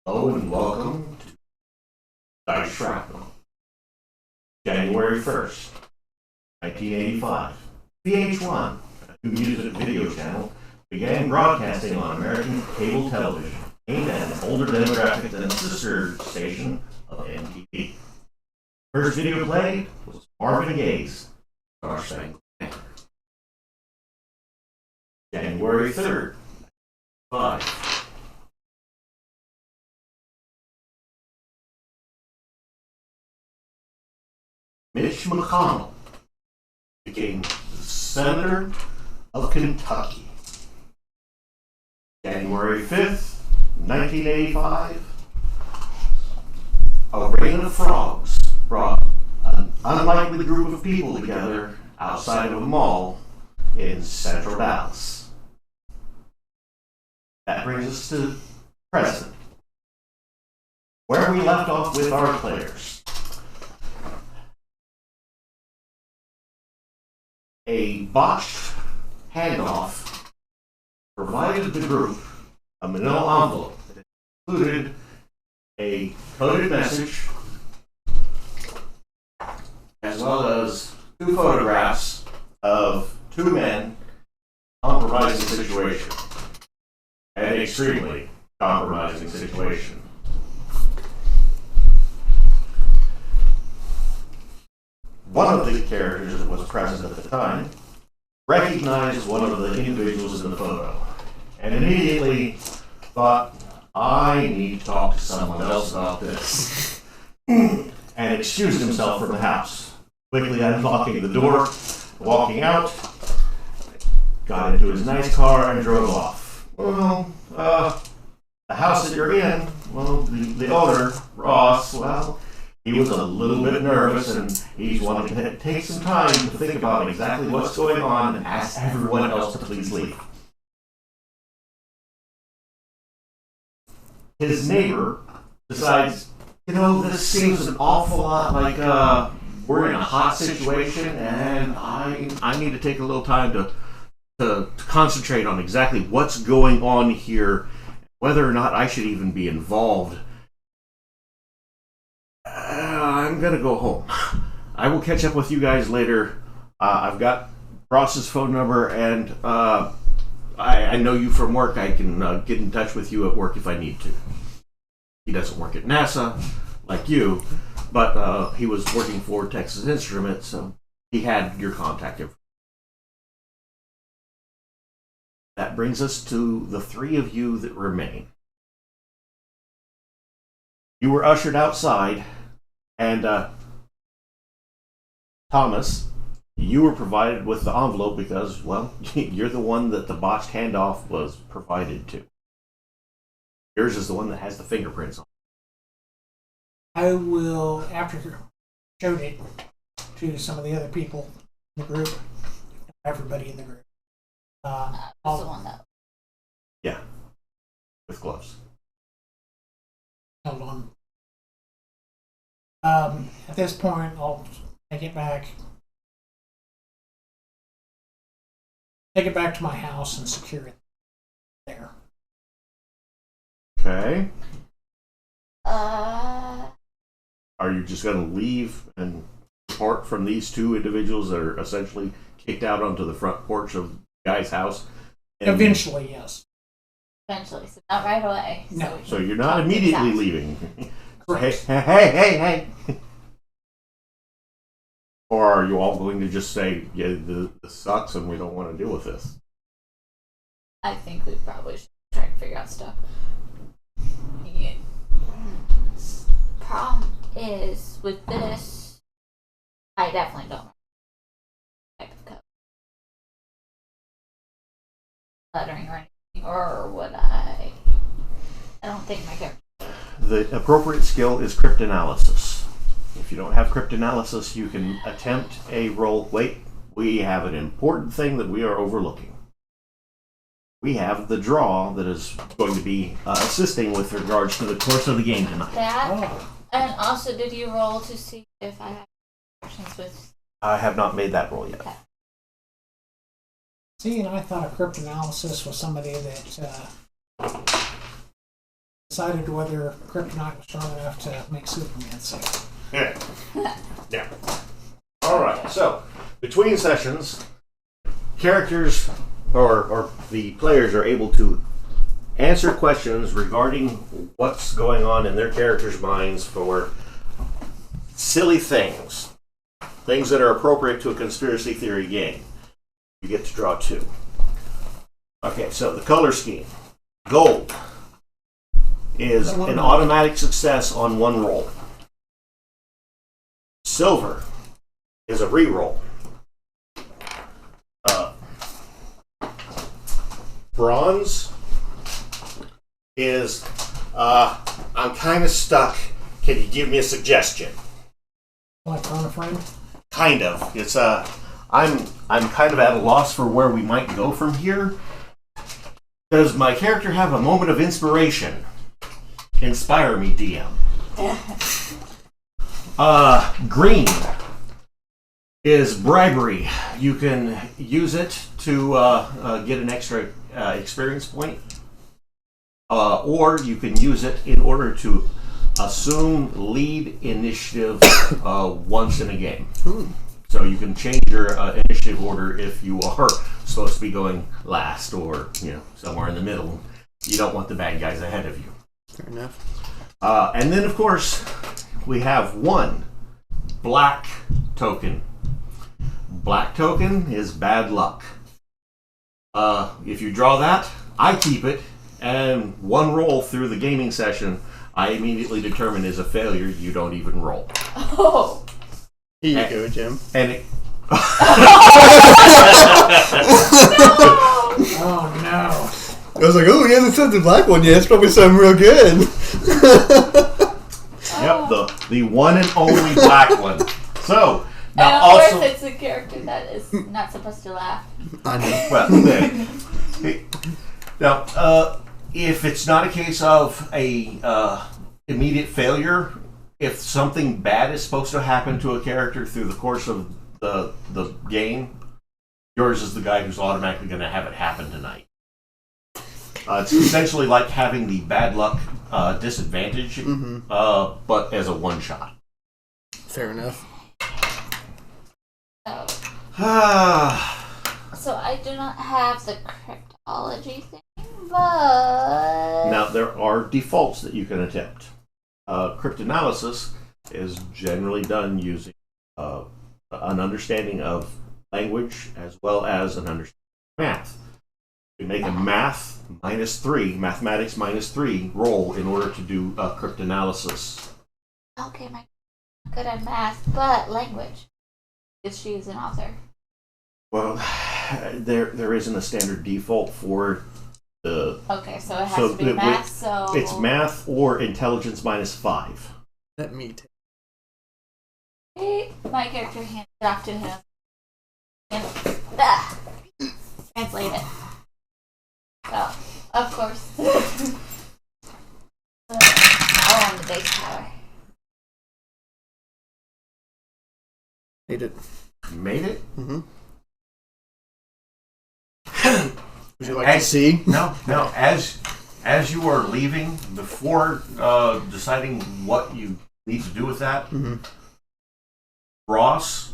Hello and welcome to Shrapnel. January 1st, 1985. VH1, a new music video channel, began broadcasting on American cable television, aimed at an older demographic than its sister station of MTV. First video played was Marvin Gaye's Star Spangled Banner. January 3rd, 1985. Mitch McConnell became the Senator of Kentucky. January 5th, 1985, a rain of frogs brought an unlikely group of people together outside of a mall in central Dallas. That brings us to present, where we left off with our players. A botched handoff provided the group a manila envelope that included a coded message as well as two photographs of two men compromising situation. An extremely compromising situation. One of the characters that was present at the time recognized one of the individuals in the photo and immediately thought, I need to talk to someone else about this, and excused himself from the house, quickly unlocking the door, walking out, got into his nice car and drove off. Well, the house that you're in, well, the owner, Ross, well, he was a little bit nervous, and he's wanting to take some time to think about exactly what's going on and ask everyone else to please leave. His neighbor decides, this seems an awful lot like we're in a hot situation, and I need to take a little time to concentrate on exactly what's going on here, whether or not I should even be involved. I'm gonna go home. I will catch up with you guys later. I've got Ross's phone number, and I know you from work. I can get in touch with you at work if I need to. He doesn't work at NASA like you, but he was working for Texas Instruments, so he had your contact information. That brings us to the three of you that remain. You were ushered outside, and Thomas, you were provided with the envelope because, well, you're the one that the botched handoff was provided to. Yours is the one that has the fingerprints on it. I will, after you showed it to some of the other people in the group, everybody in the group. That's the one that. Yeah, with gloves. Hold on. At this point, I'll take it back to my house and secure it there. Okay. Are you just going to leave and depart from these two individuals that are essentially kicked out onto the front porch of the guy's house? Eventually, yes. Eventually, so not right away. No. So you're not immediately leaving. Correct. Hey. Or are you all going to just say, yeah, this sucks and we don't want to deal with this? I think we probably should try to figure out stuff. Yeah. Problem is, with this, I definitely don't know type of code. Lettering or anything, or would I don't think my character. The appropriate skill is cryptanalysis. If you don't have cryptanalysis, you can attempt a roll. Wait, we have an important thing that we are overlooking. We have the draw that is going to be assisting with regards to the course of the game tonight. That, and also, did you roll to see if I have questions with? I have not made that roll yet. Okay. See, and I thought a cryptanalysis was somebody that decided whether kryptonite was strong enough to make Superman sick. Yeah. Yeah. All right. So between sessions, characters or the players are able to answer questions regarding what's going on in their characters' minds for silly things that are appropriate to a conspiracy theory game. You get to draw 2. Okay, so the color scheme. Gold is an automatic success on 1 roll. Silver is a reroll. Bronze is I'm kind of stuck. Can you give me a suggestion? Like on a friend? Kind of. It's I'm kind of at a loss for where we might go from here. Does my character have a moment of inspiration? Inspire me, DM. Green is bribery. You can use it to get an extra experience point, or you can use it in order to assume lead initiative once in a game. So you can change your initiative order if you are supposed to be going last, or somewhere in the middle. You don't want the bad guys ahead of you. Fair enough. And then, of course, we have 1 black token. Black token is bad luck. If you draw that, I keep it, and 1 roll through the gaming session, I immediately determine is a failure. You don't even roll. Oh. Here you go, Jim. And it... Oh no. I was like, oh, he hasn't said the black one yet. It's probably something real good. Yep, the one and only black one. So, now And of also... course it's a character that is not supposed to laugh. I know. Well, now, if it's not a case of a immediate failure, if something bad is supposed to happen to a character through the course of the game, yours is the guy who's automatically going to have it happen tonight. It's essentially like having the bad luck disadvantage, but as a one-shot. Fair enough. So I do not have the cryptology thing, but... Now, there are defaults that you can attempt. Cryptanalysis is generally done using an understanding of language as well as an understanding of math. You make a mathematics -3 roll in order to do cryptanalysis. Okay, my good at math, but language. Because she is an author. Well, there isn't a standard default for the... Okay, so it has to be math, so... It's math or intelligence -5. Let me take. My character handed it off to him. And, translate it. So, of course. All on the base power. Made it. Made it? Mm-hmm. Would you like to see? No. As you are leaving, before deciding what you need to do with that, Ross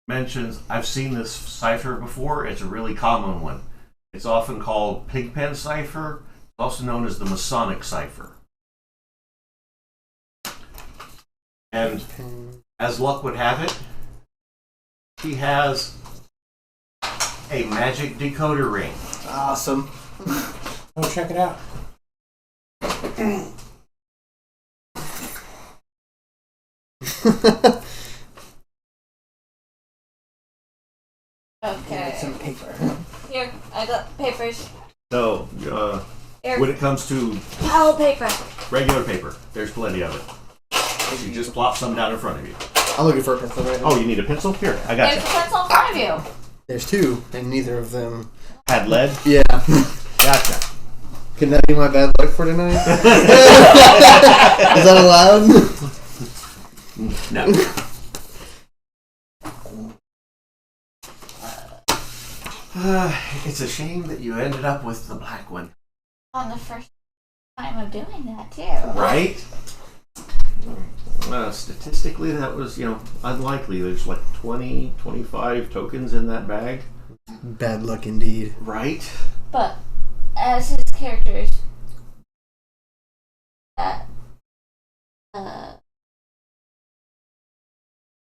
mentions, I've seen this cipher before. It's a really common one. It's often called Pigpen cipher, also known as the Masonic cipher. And as luck would have it, he has a magic decoder ring. Awesome. Go check it out. Okay. Some paper. Here, I got papers. So, Here. when it comes to Oh, paper. regular paper, there's plenty of it. You just plop some down in front of you. I'm looking for a pencil right now. Oh, you need a pencil? Here, I got There's a you. pencil in front of you. There's 2, and neither of them. Had lead? Yeah. Gotcha. Can that be my bad luck for tonight? Is that allowed? No. It's a shame that you ended up with the black one. On the first. time of doing that too. Right? Statistically, that was, unlikely. There's like 20, 25 tokens in that bag. Bad luck indeed. Right? But as his characters,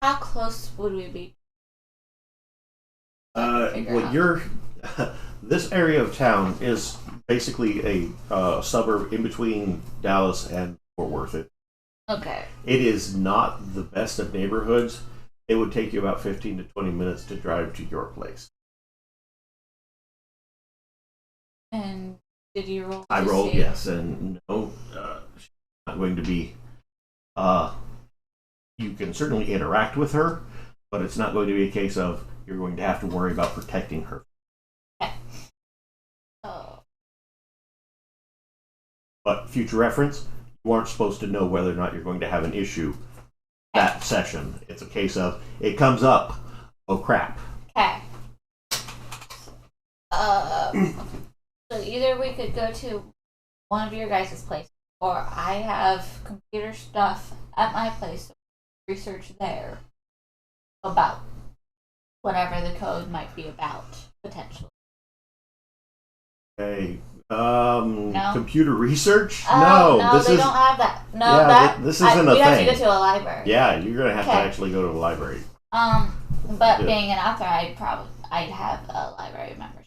how close would we be? This area of town is basically a suburb in between Dallas and Fort Worth. Okay. It is not the best of neighborhoods. It would take you about 15 to 20 minutes to drive to your place. And did you roll? I rolled, yes, and no, she's not going to be. You can certainly interact with her, but it's not going to be a case of you're going to have to worry about protecting her. Okay. Oh. But future reference, you aren't supposed to know whether or not you're going to have an issue that session. It's a case of it comes up. Oh crap. Okay. So either we could go to one of your guys' places, or I have computer stuff at my place, so research there about whatever the code might be about, potentially. Hey, No? computer research? No, this they is don't have that. No, yeah, that this isn't a we have to thing. go to a library. Yeah, you're gonna have to Okay. actually go to the library. But Yeah. being an author, I'd have a library membership.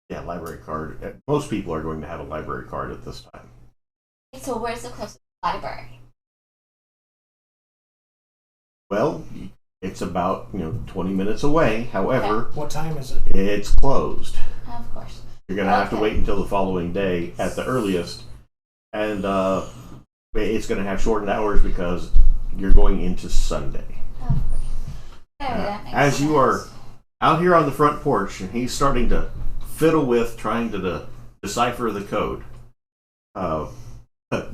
Yeah, library card. Most people are going to have a library card at this time. So where's the closest library? Well, it's about 20 minutes away. However, What time is it? it's closed. Of course. You're going to have to Okay. wait until the following day at the earliest, and it's going to have shortened hours because you're going into Sunday. Of course. That makes As you are sense. out here on the front porch, and he's starting to fiddle with trying to decipher the code,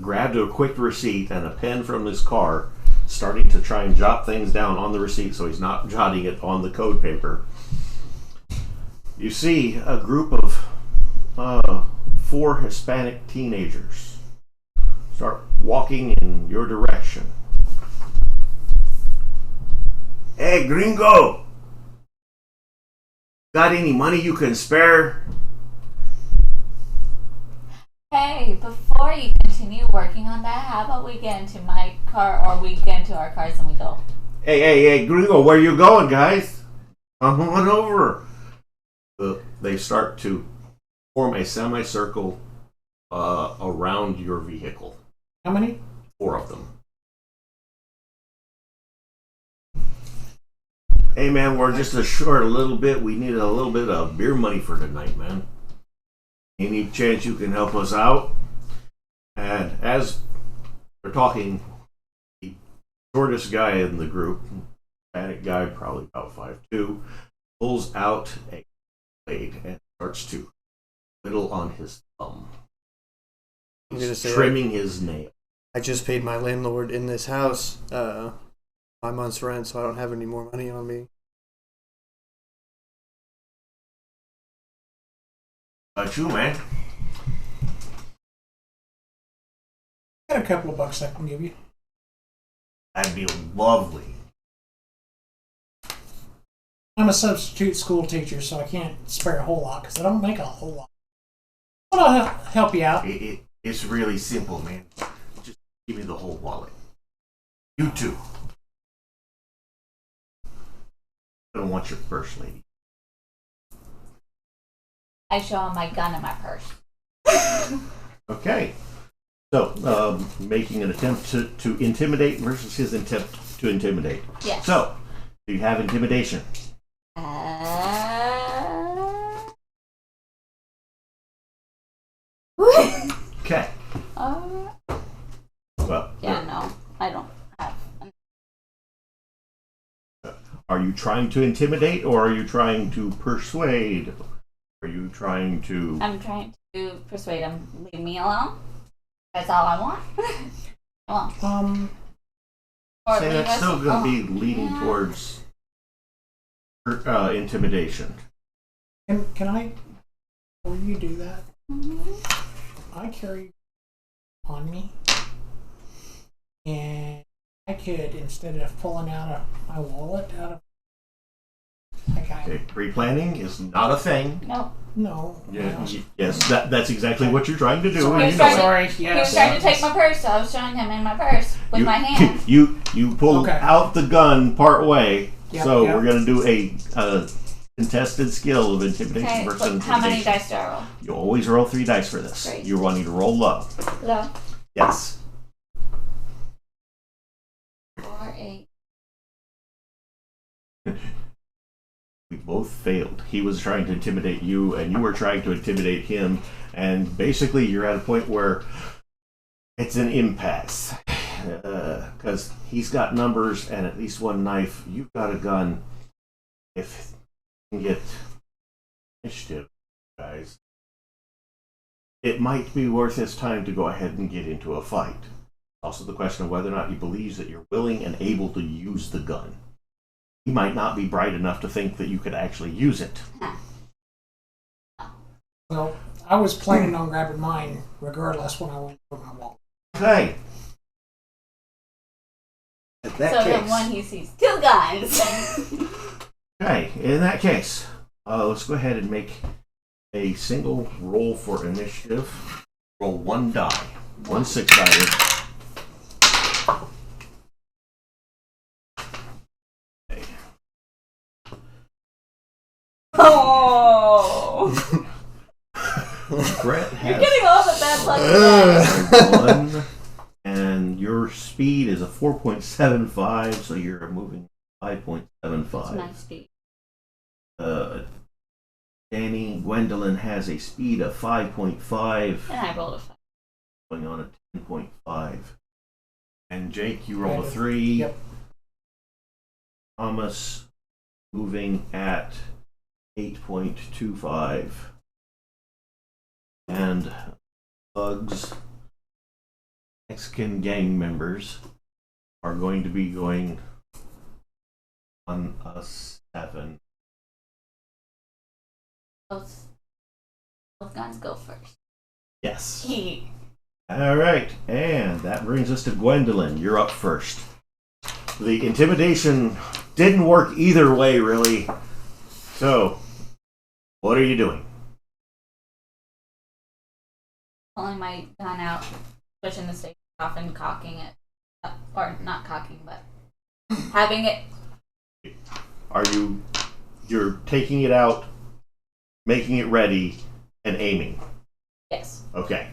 grabbed a quick receipt and a pen from his car, starting to try and jot things down on the receipt so he's not jotting it on the code paper. You see a group of 4 Hispanic teenagers start walking in your direction. Hey, gringo! Got any money you can spare? Hey, before you continue working on that, how about we get into my car, or we get into our cars and we go? Hey, gringo, where you going, guys? Come on over. They start to form a semicircle around your vehicle. How many? 4 of them. Hey, man, we're just short a little bit. We need a little bit of beer money for tonight, man. Any chance you can help us out? And as they're talking, the shortest guy in the group, Hispanic guy, probably about 5'2", pulls out a blade and starts to whittle on his thumb. I'm gonna He's say trimming his nail. I just paid my landlord in this house 5 months rent, so I don't have any more money on me. About you, man. Got a couple of bucks I can give you. That'd be lovely. I'm a substitute school teacher, so I can't spare a whole lot because I don't make a whole lot. But I'll help you out. It's really simple, man. Just give me the whole wallet. You too. I don't want your purse, lady. I show him my gun and my purse. Okay. So, making an attempt to intimidate versus his attempt to intimidate. Yes. So, do you have intimidation? Okay. Well, Yeah, no, I don't have. are you trying to intimidate or are you trying to persuade? Are you trying to... I'm trying to persuade him, leave me alone. That's all I want. Well, or say leave that's us still going to alone. be leaning Yeah. towards intimidation. Can I, before you do that, I carry on me, and I could, instead of pulling out of my wallet, Okay, pre-planning is not a thing. No. Yes, that's exactly what you're trying to do. Sorry, and you know it. sorry. He Yes. was trying to take my purse, so I was showing him in my purse with my hand. You pulled Okay. out the gun part way, Yep, so yep. we're going to do a contested skill of intimidation Okay, versus but intimidation. how many dice do I roll? You always roll 3 dice for this. Great. You're wanting to roll low. Low. Yes. 4, 8. We both failed. He was trying to intimidate you, and you were trying to intimidate him, and basically you're at a point where it's an impasse. Because he's got numbers and at least one knife. You've got a gun. If you can get initiative, guys, it might be worth his time to go ahead and get into a fight. Also the question of whether or not he believes that you're willing and able to use the gun. He might not be bright enough to think that you could actually use it. Well, I was planning on grabbing mine regardless when I went for my wallet. Okay. In that So case, the one he sees 2 guns. okay, in that case, let's go ahead and make a single roll for initiative. Roll 1 die. 1 6-sided. Oh! Brett You're has getting all the bad luck today. 1, and your speed is a 4.75, so you're moving 5.75. That's my speed. Danny Gwendolyn has a speed of 5.5, And I rolled a 5. going on a 10.5. And Jake, you rolled a 3. Yep. Thomas moving at 8.25. And Bugs, Mexican gang members, are going to be going on a 7. Both guns go first. Yes. He. All right, and that brings us to Gwendolyn. You're up first. The intimidation didn't work either way, really. So, what are you doing? Pulling my gun out, pushing the stick off and cocking it. Or not cocking, but having it. You're taking it out, making it ready, and aiming? Yes. Okay.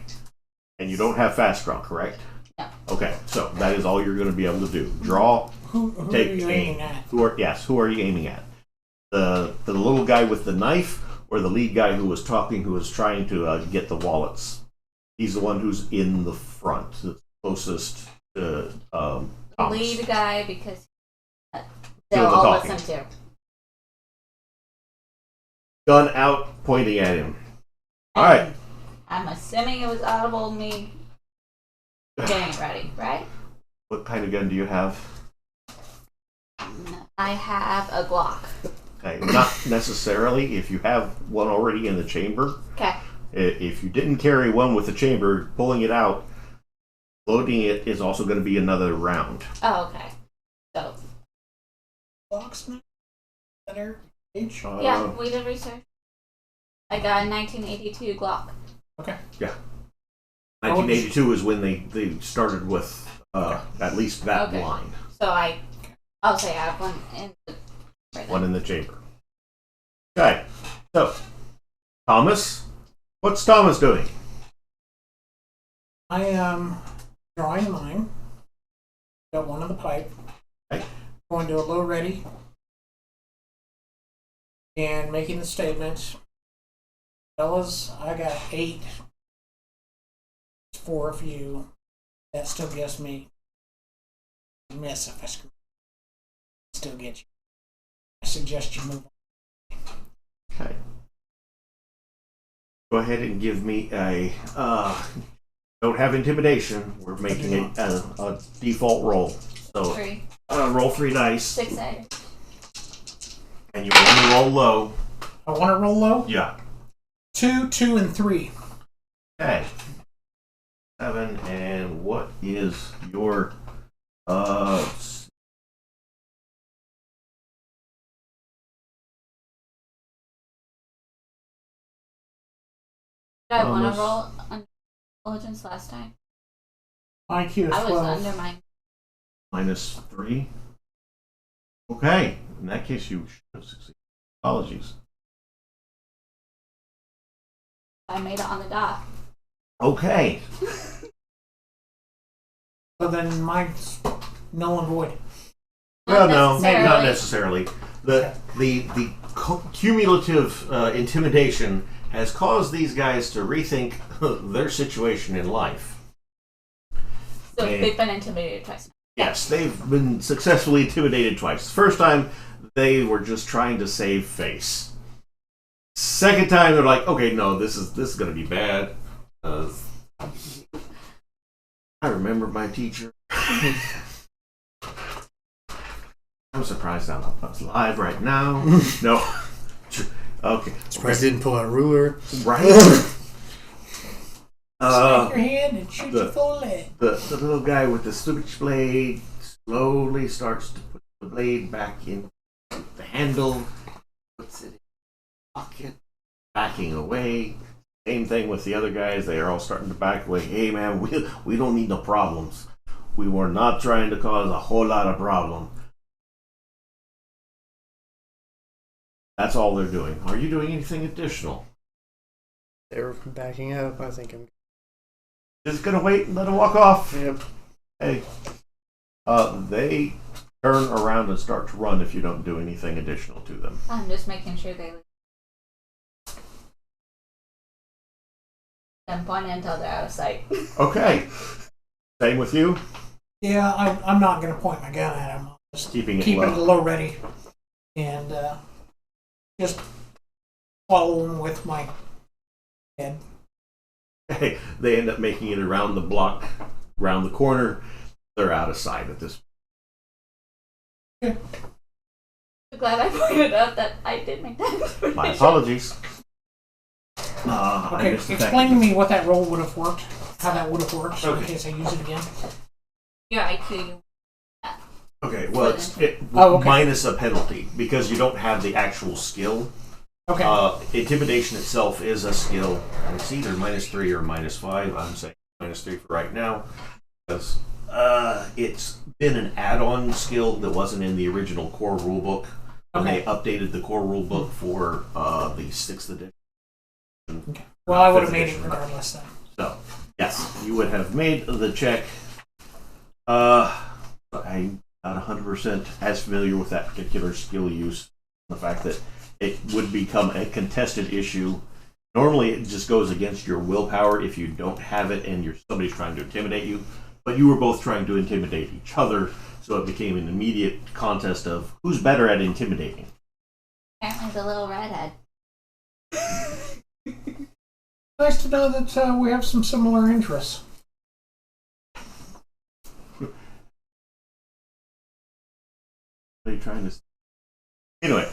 And you don't have fast draw, correct? No. Okay, so that is all you're going to be able to do. Draw, Who take, are you aim. aiming at? Who are you aiming at? The little guy with the knife, or the lead guy who was talking, who was trying to get the wallets? He's the one who's in the front, the closest to The Thomas. lead guy, because Doing they'll the all talking. listen to. Gun out, pointing at him. All right. I'm assuming it was audible me getting it ready, right? What kind of gun do you have? I have a Glock. Okay, not necessarily. If you have one already in the chamber, Okay. if you didn't carry one with the chamber, pulling it out, loading it is also going to be another round. Oh, okay. So, Box better age? yeah, we did research. I got a 1982 Glock. Okay. Yeah. 1982 is when they started with at least that Okay. line. So I'll say I have one in the One in the chamber. Okay. So, Thomas, what's Thomas doing? I am drawing mine. Got one of the pipe. Okay. Going to a low ready. And making the statement. Fellas, I got 8. 4 of you. That still gives me a miss if I screw. Still get you. I suggest you move on. Okay. Go ahead and give me a. Don't have intimidation. We're making it a default roll. So 3. roll 3 dice, 6-sided. and you only roll low. I want to roll low. Yeah. 2, 2, and 3. Okay. 7, and what is your Did I want Thomas. to roll on intelligence last time? IQ is I was 12. under mine. -3? Okay, in that case you should have succeeded. Apologies. I made it on the dot. Okay. So then mine's null and void. Well, no, necessarily. not necessarily. The cumulative intimidation has caused these guys to rethink their situation in life. So And- they've been intimidated twice. Yes, they've been successfully intimidated twice. First time, they were just trying to save face. Second time, they're like, okay, no, this is going to be bad. I remember my teacher. I'm surprised I'm alive right now. No. Okay. Surprised he didn't pull out a ruler. Right? Snake your hand and shoot you full of lead. The little guy with the switchblade slowly starts to put the blade back in the handle, puts it in the pocket, backing away. Same thing with the other guys. They are all starting to back away. Hey, man, we don't need no problems. We were not trying to cause a whole lot of problem. That's all they're doing. Are you doing anything additional? They're backing up. I think I'm. Just gonna wait and let them walk off. Yep. Hey, they turn around and start to run if you don't do anything additional to them. I'm just making sure they leave. Then point until they're out of sight. Okay. Same with you. Yeah, I'm not going to point my gun at him. I'll just Keeping it keep low. it low ready. And just follow him with my head. Hey, they end up making it around the block, around the corner. They're out of sight at this I'm glad I pointed out that I did make that information. My apologies. I Okay, missed the explain to fact. me what that roll would have worked, how that would have worked, so in Okay. case I use it again. Your IQ, you Okay, well, it's Oh, okay. minus a penalty because you don't have the actual skill. Okay. Intimidation itself is a skill. It's either -3 or -5. I'm saying -3 for right now because it's been an add-on skill that wasn't in the original core rulebook. When Okay. they updated the core rulebook for the 6th edition. Okay. Well, I would have Fifth made it edition. regardless then. So, yes, you would have made the check. I'm not 100% as familiar with that particular skill use. The fact that it would become a contested issue. Normally, it just goes against your willpower if you don't have it and somebody's trying to intimidate you. But you were both trying to intimidate each other, so it became an immediate contest of who's better at intimidating. apparently the little redhead. Nice to know that we have some similar interests. What are you trying to? Anyway,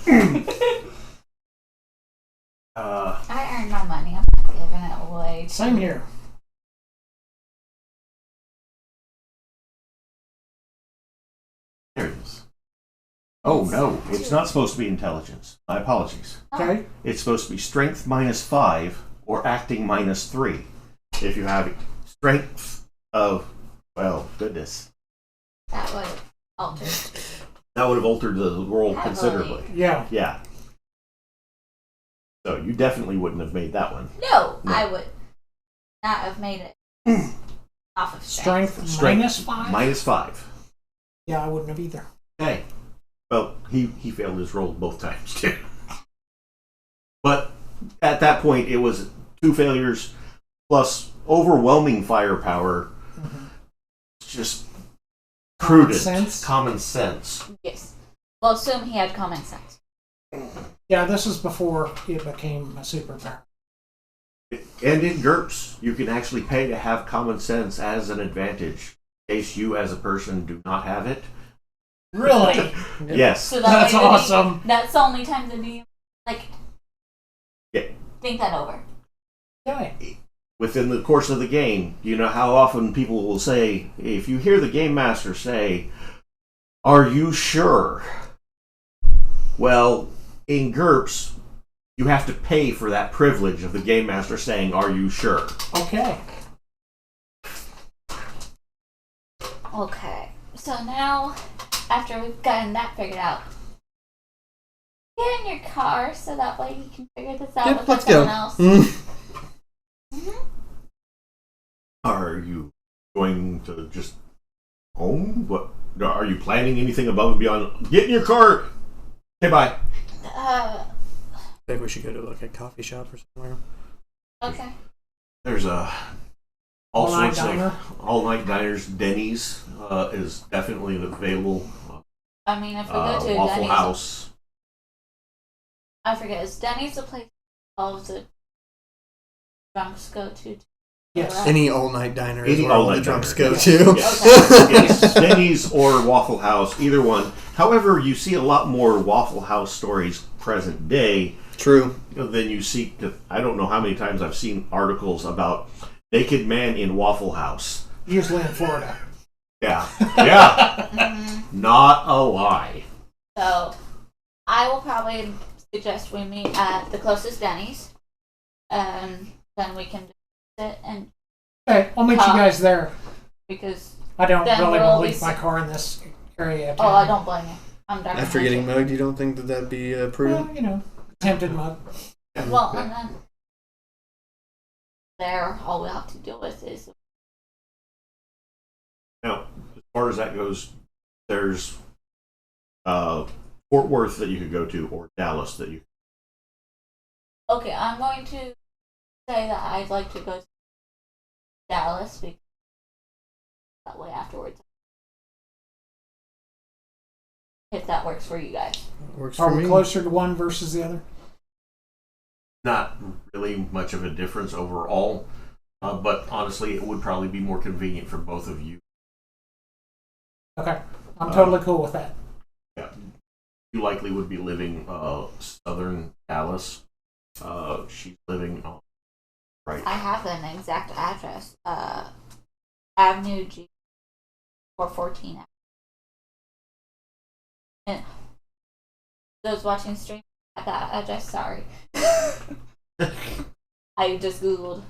I earned my money. I'm not giving it away. Same here. there it is. Oh no, it's not supposed to be intelligence. My apologies. Okay. It's supposed to be strength -5 or acting -3. If you have strength of, well, goodness, That would alter. that would have altered the roll Heavily. considerably. Yeah. Yeah. So you definitely wouldn't have made that one. No, No. I would not have made it off of strength. Strength -5? -5. Yeah, I wouldn't have either. Okay. Well, he failed his roll both times too. But at that point, it was 2 failures plus overwhelming firepower. Just prudent, common sense. Yes. Well, assume he had common sense. Yeah, this is before it became a superpower. And in GURPS, you can actually pay to have common sense as an advantage. In case you, as a person, do not have it. Really? Yes. So That's way awesome. That's the only time the DM, like, Yeah. think that over. Okay. within the course of the game, you know how often people will say, if you hear the game master say, "Are you sure?" Well, in GURPS, you have to pay for that privilege of the game master saying, "Are you sure?" Okay. Okay. So now, after we've gotten that figured out, get in your car so that way you can figure this out Yep, with let's someone go. else. Are you going to just home? What are you planning? Anything above and beyond? Get in your car. Okay, bye. Maybe we should go to like a coffee shop or somewhere. Okay. There's all All-night sorts diner? of all-night diners. Denny's is definitely available. I mean, if we go to Waffle Denny's, House. I forget. Is Denny's the place all of the drunks go to? Yes. Any all-night diner is Any where all all-night the drunks diner, go yes. to. Yes, Denny's or Waffle House, either one. However, you see a lot more Waffle House stories present day True. than you see. I don't know how many times I've seen articles about naked man in Waffle House. Usually in Florida. Yeah, yeah, not a lie. So, I will probably suggest we meet at the closest Denny's, and then we can sit and Okay, I'll meet you guys there. because I don't Then really we'll want to be leave my car in this area. Of oh, town. I don't blame you. I'm dark. After getting mugged, you don't think that that'd be prudent? Well, you know, attempted mug. Well, and then there, all we have to deal with is Now, as far as that goes, there's Fort Worth that you could go to, or Dallas that you. okay. I'm going to say that I'd like to go to Dallas because that way afterwards, if that works for you guys. Works Are for we me. closer to one versus the other? Not really much of a difference overall, but honestly, it would probably be more convenient for both of you. Okay, I'm totally cool with that. Yeah, you likely would be living southern Dallas. She's living on right. I have an exact address. Avenue G 414. And those watching stream at that address, sorry. I just Googled.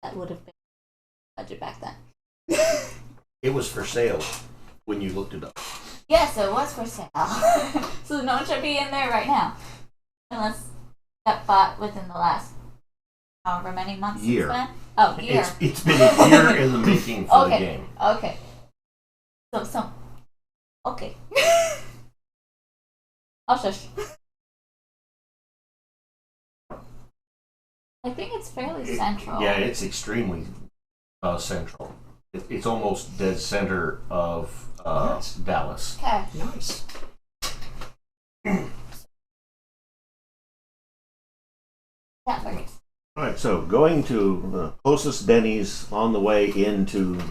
That would have been budget back then. It was for sale when you looked it up. Yes, it was for sale. So no one should be in there right now. Unless got bought within the last however many months Year. it's been. Oh, year. It's been a year in the making for the game. Okay. So okay. I'll shush. I think it's fairly central. Yeah, it's extremely central. It's almost dead center of Nice. Dallas. Okay. Nice. That works. All right, so going to the closest Denny's on the way into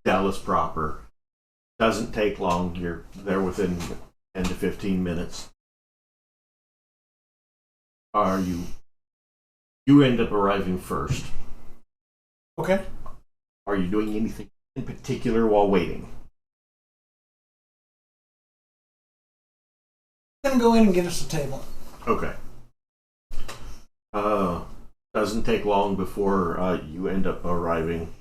Dallas proper doesn't take long. You're there within 10 to 15 minutes. Are you? You end up arriving first. Okay. Are you doing anything in particular while waiting? I'm gonna go in and get us a table. Okay. Doesn't take long before you end up arriving.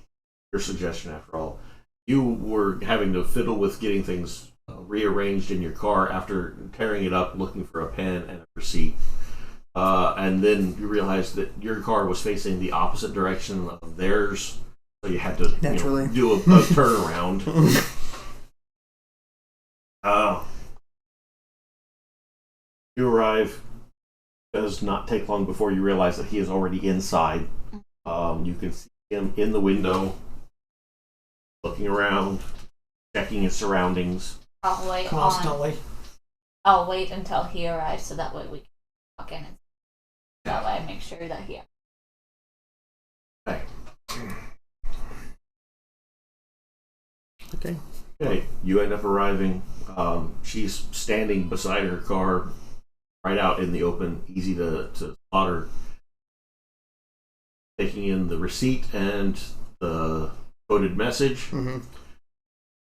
Your suggestion, after all. You were having to fiddle with getting things rearranged in your car after tearing it up, looking for a pen and a receipt. And then you realized that your car was facing the opposite direction of theirs, so you had to Naturally. do a turnaround. You arrive. Does not take long before you realize that he is already inside. You can see him in the window, looking around, checking his surroundings. I'll wait Constantly. I'll wait until he arrives so that way we can walk in and that way I make sure that he Okay. Okay. Okay. You end up arriving. She's standing beside her car, right out in the open, easy to spot her. taking in the receipt and the coded message. Mm-hmm.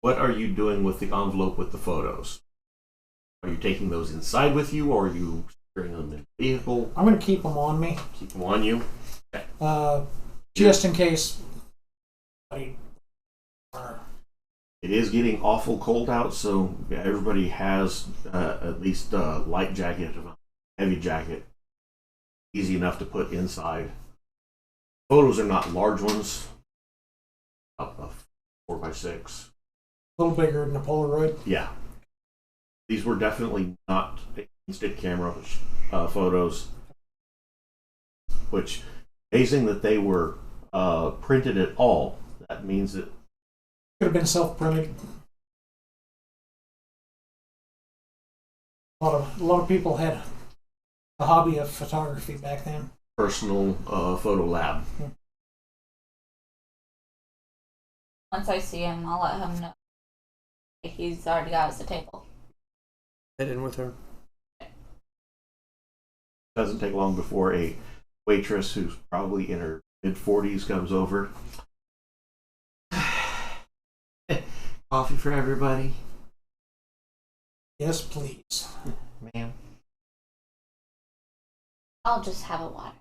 What are you doing with the envelope with the photos? Are you taking those inside with you, or are you securing them in the vehicle? I'm going to keep them on me. Keep them on you? Just in case. It is getting awful cold out, so everybody has at least a light jacket, a heavy jacket, easy enough to put inside. Photos are not large ones, up 4x6. A little bigger than a Polaroid. Yeah. These were definitely not instant camera photos, which, amazing that they were printed at all. That means that Could have been self-printed. A lot of people had a hobby of photography back then. personal photo lab. Once I see him, I'll let him know. He's already got us a table. Head in with her. Doesn't take long before a waitress who's probably in her mid-40s comes over. Coffee for everybody. Yes, please. Ma'am. I'll just have a water.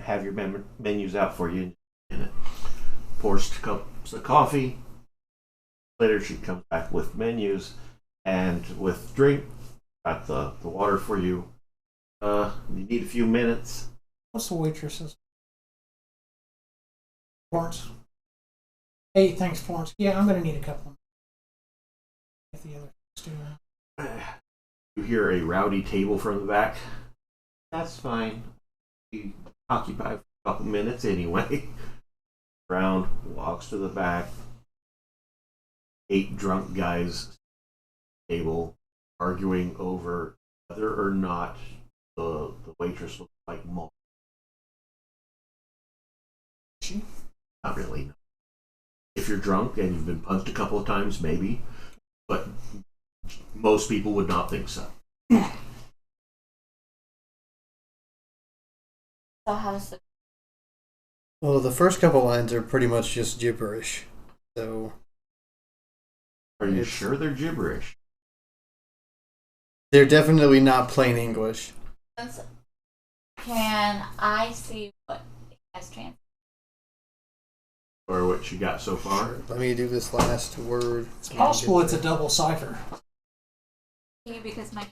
Have your menus out for you in it. Pours cups of coffee. Later she comes back with menus and with drink. Got the water for you. You need a few minutes. What's the waitress's? Florence. Hey, thanks, Florence. Yeah, I'm going to need a couple. If the other do. You hear a rowdy table from the back. That's fine. You occupy for a couple minutes anyway. Brown walks to the back. 8 drunk guys table arguing over whether or not the waitress looks like Mo. She? Not really. If you're drunk and you've been punched a couple of times, maybe. But most people would not think so. So how's the... Well, the first couple lines are pretty much just gibberish. So. Are you sure they're gibberish? They're definitely not plain English. Can I see what it has translated? Or what you got so far? Let me do this last word. It's possible it's a double cipher. Because my...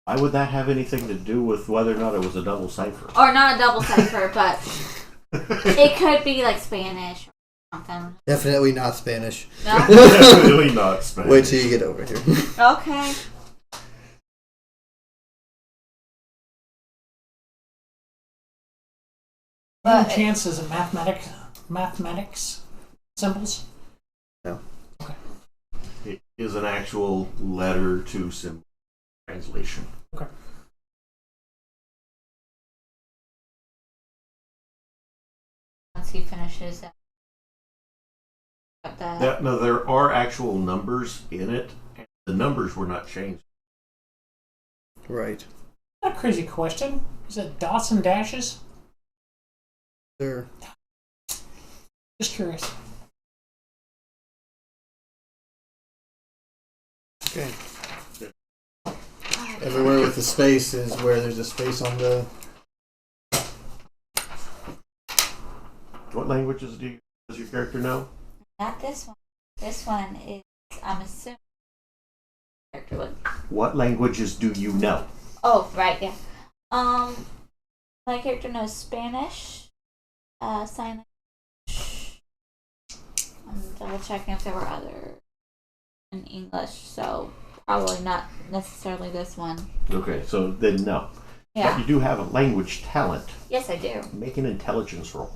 Why would that have anything to do with whether or not it was a double cipher? Or not a double cipher, but it could be like Spanish or something. Definitely not Spanish. No? Definitely not Spanish. Wait till you get over here. Okay. Any chances of mathematics symbols? No. Okay. It is an actual letter to symbol translation. Okay. Once he finishes that. No, there are actual numbers in it, and the numbers were not changed. Right. A crazy question. Is it dots and dashes? Sure. Just curious. Okay. Everywhere with the space is where there's a space on the... What languages does your character know? Not this one. This one is, I'm assuming, character would. What languages do you know? Oh, right, yeah. My character knows Spanish, sign language. I'm double checking if there were other in English, so probably not necessarily this one. Okay, so then no. Yeah. But you do have a language talent. Yes, I do. Make an intelligence roll.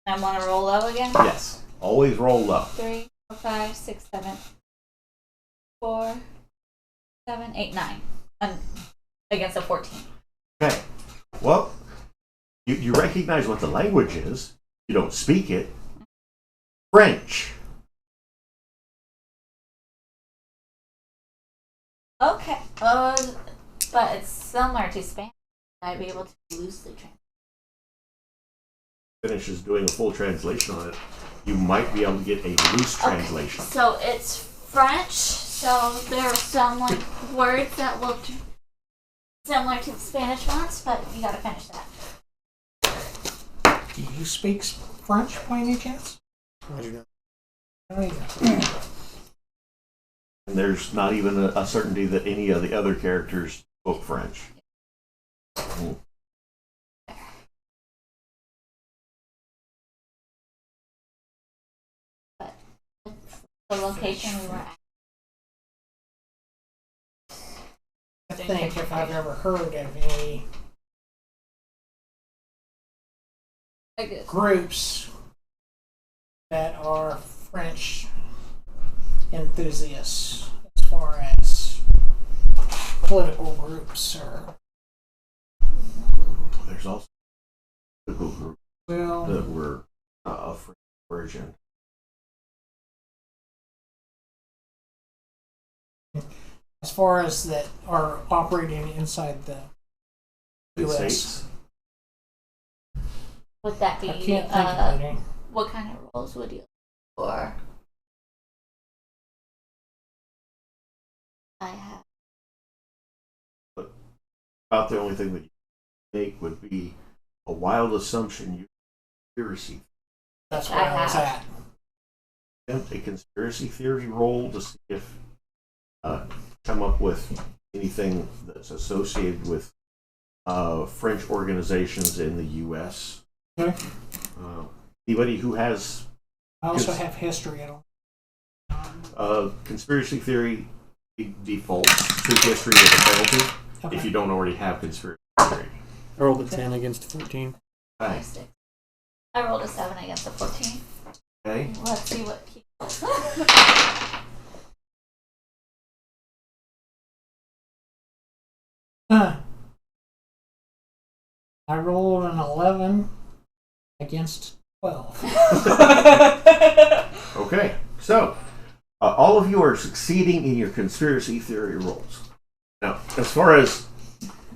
I want to roll low again? Yes. Always roll low. 3, 4, 5, 6, 7, 4, 7, 8, 9. Against a 14. Okay. Well, you recognize what the language is. You don't speak it. French. Okay. But it's similar to Spanish. I'd be able to loosely translate. Finishes doing a full translation on it, you might be able to get a loose translation. So it's French. So there are some like words that will similar to the Spanish ones, but you gotta finish that. Do you speak French by any chance? I do not. I don't either. And there's not even a certainty that any of the other characters spoke French. But it's the location we were at. I think if I've ever heard of any groups that are French enthusiasts as far as political groups or There's also political groups well that were of French origin. as far as that are operating inside the US. States. Would that I be can't think of any. what kind of roles would you look for? I have About the only thing that you make would be a wild assumption you conspiracy. That's where I was at. Attempt a conspiracy theory roll to see if come up with anything that's associated with French organizations in the U.S. Okay. Anybody who has I also have history. I don't. conspiracy theory defaults to history with a penalty Okay. if you don't already have conspiracy theory. I rolled a 10 against 14. Okay. I rolled a 7 against a 14. Okay. Let's see what he I rolled an 11 against 12. Okay. So all of you are succeeding in your conspiracy theory rolls. Now, as far as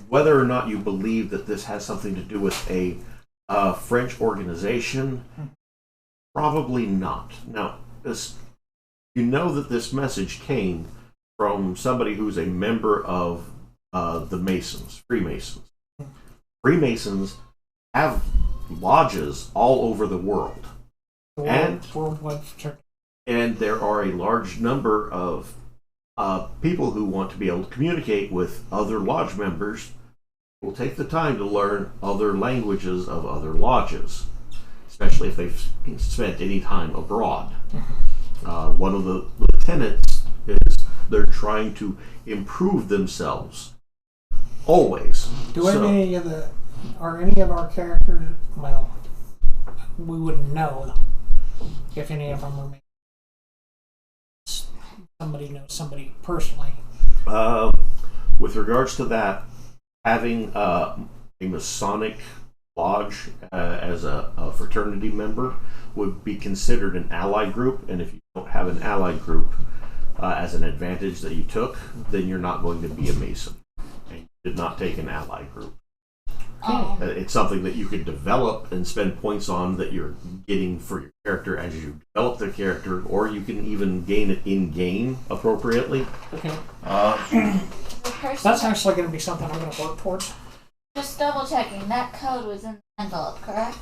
whether or not you believe that this has something to do with a French organization, probably not. Now, you know that this message came from somebody who's a member of the Masons, Freemasons. Freemasons have lodges all over the world. And there are a large number of people who want to be able to communicate with other lodge members. Will take the time to learn other languages of other lodges, especially if they've spent any time abroad. One of the tenets is they're trying to improve themselves always. Are any of our characters, well, we wouldn't know if any of them are somebody knows somebody personally. With regards to that, having a Masonic lodge as a fraternity member would be considered an allied group, and if you don't have an allied group as an advantage that you took, then you're not going to be a Mason. And you did not take an allied group. It's something that you could develop and spend points on that you're getting for your character as you develop the character, or you can even gain it in-game appropriately. Okay. That's actually going to be something I'm going to work towards. Just double checking. That code was in the envelope, correct?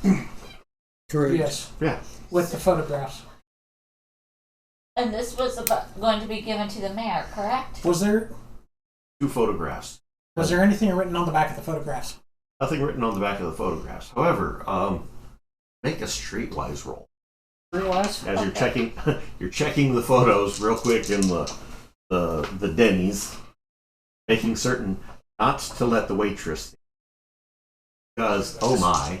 Correct. Yes. Yeah. With the photographs. And this was going to be given to the mayor, correct? Was there 2 photographs. Was there anything written on the back of the photographs? Nothing written on the back of the photographs. However, make a streetwise roll. Streetwise? As you're checking the photos real quick in the Denny's, making certain not to let the waitress see. Because oh my.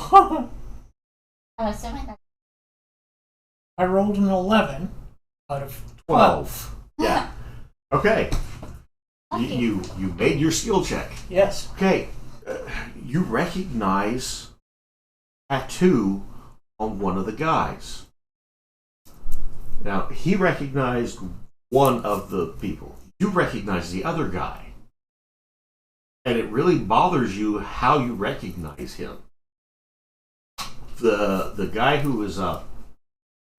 I'm assuming that. I rolled an 11 out of 12. Yeah. Okay. You made your skill check. Yes. Okay. You recognize tattoo on one of the guys. Now, he recognized one of the people. You recognize the other guy. And it really bothers you how you recognize him. The guy who was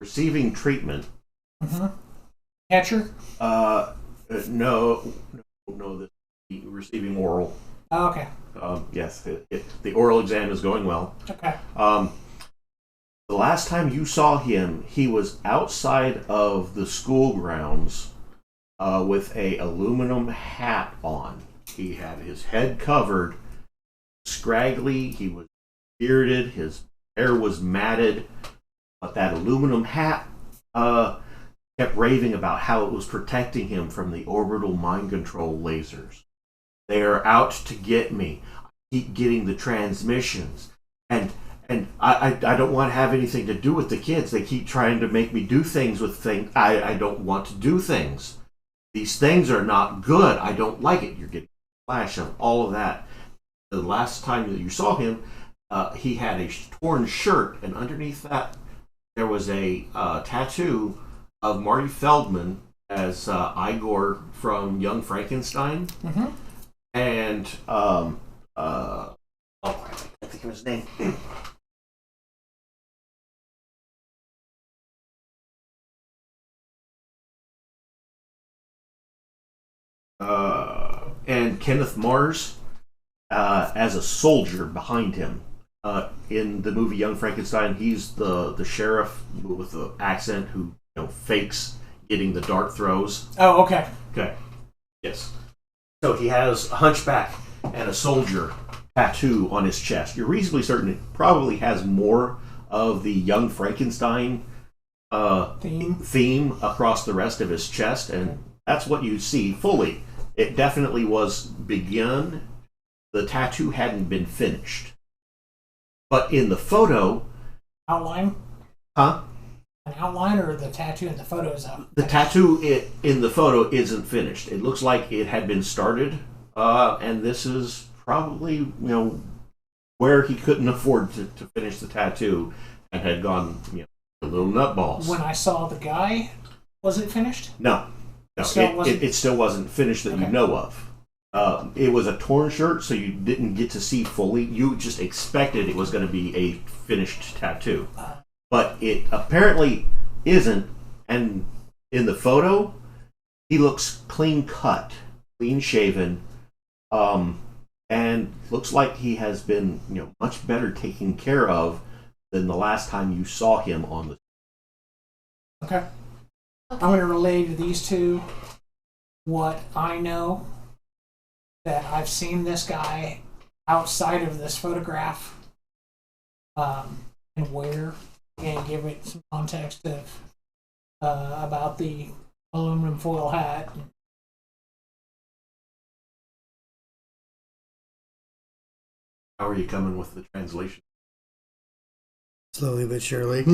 receiving treatment. Catcher? No, this receiving oral. Oh, okay. Yes, the oral exam is going well. Okay. The last time you saw him, he was outside of the school grounds with a aluminum hat on. He had his head covered, scraggly. He was bearded. His hair was matted, but that aluminum hat kept raving about how it was protecting him from the orbital mind control lasers. They are out to get me. I keep getting the transmissions, and I don't want to have anything to do with the kids. They keep trying to make me do things with things. I don't want to do things. These things are not good. I don't like it. You're getting a flash of all of that. The last time that you saw him, he had a torn shirt, and underneath that there was a tattoo of Marty Feldman as Igor from Young Frankenstein. And I can't think of his name. And Kenneth Mars as a soldier behind him. In the movie Young Frankenstein, he's the sheriff with the accent who fakes getting the dart throws. Oh, okay. Okay. Yes. So he has a hunchback and a soldier tattoo on his chest. You're reasonably certain it probably has more of the Young Frankenstein theme across the rest of his chest, and that's what you see fully. It definitely was begun. The tattoo hadn't been finished. But in the photo... Outline? Huh? An outline, or the tattoo in the photo is up? The tattoo in the photo isn't finished. It looks like it had been started, and this is probably, where he couldn't afford to finish the tattoo and had gone, a little nutballs. When I saw the guy, was it finished? No. It still wasn't finished that you know of. It was a torn shirt, so you didn't get to see fully. You just expected it was going to be a finished tattoo. But it apparently isn't, and in the photo, he looks clean cut, clean shaven, and looks like he has been, much better taken care of than the last time you saw him on the. Okay. I'm going to relay to these two what I know, that I've seen this guy outside of this photograph, and where, and give it some context of about the aluminum foil hat. How are you coming with the translation? Slowly but surely.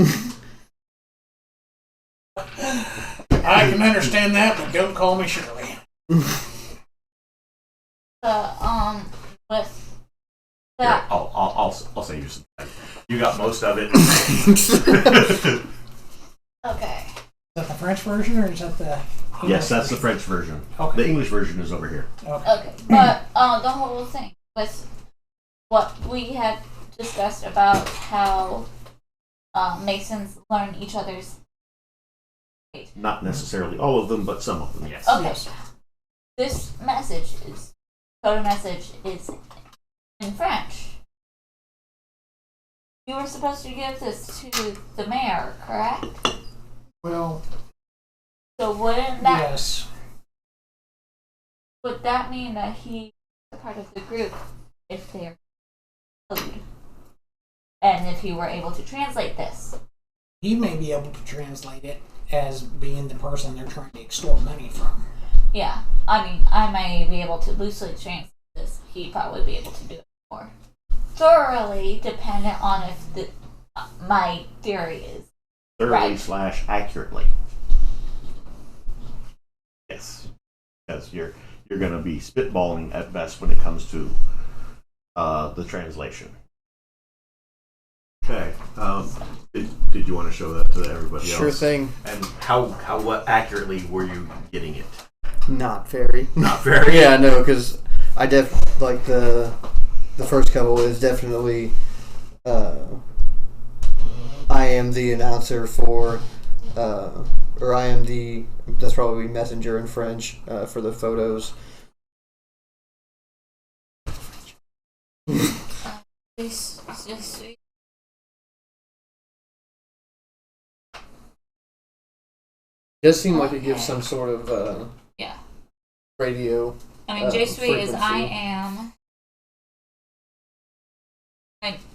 I can understand that, but don't call me Shirley. With Here, that. I'll say you some. You got most of it. Okay. Is that the French version, or is that the English Yes, that's the version? French version. Okay. The English version is over here. Okay. But the whole thing with what we had discussed about how Masons learn each other's. Not necessarily all of them, but some of them, yes. Okay. Yes. This photo message is in French. You were supposed to give this to the mayor, correct? Well, So wouldn't that yes. would that mean that he is part of the group if they're code? And if he were able to translate this? He may be able to translate it as being the person they're trying to extort money from. Yeah. I mean, I may be able to loosely translate this. He'd probably be able to do it more thoroughly, dependent on if my theory is Thoroughly right. / accurately. Yes. Because you're going to be spitballing at best when it comes to the translation. Okay. did you want to show that to everybody else? Sure thing. And what accurately were you getting it? Not very. Not very. Yeah, no, because I like the first couple is definitely I am the announcer for or I am the, that's probably messenger in French for the photos. Does seem like it gives some sort of yeah radio. I mean, J Sweet is I frequency. am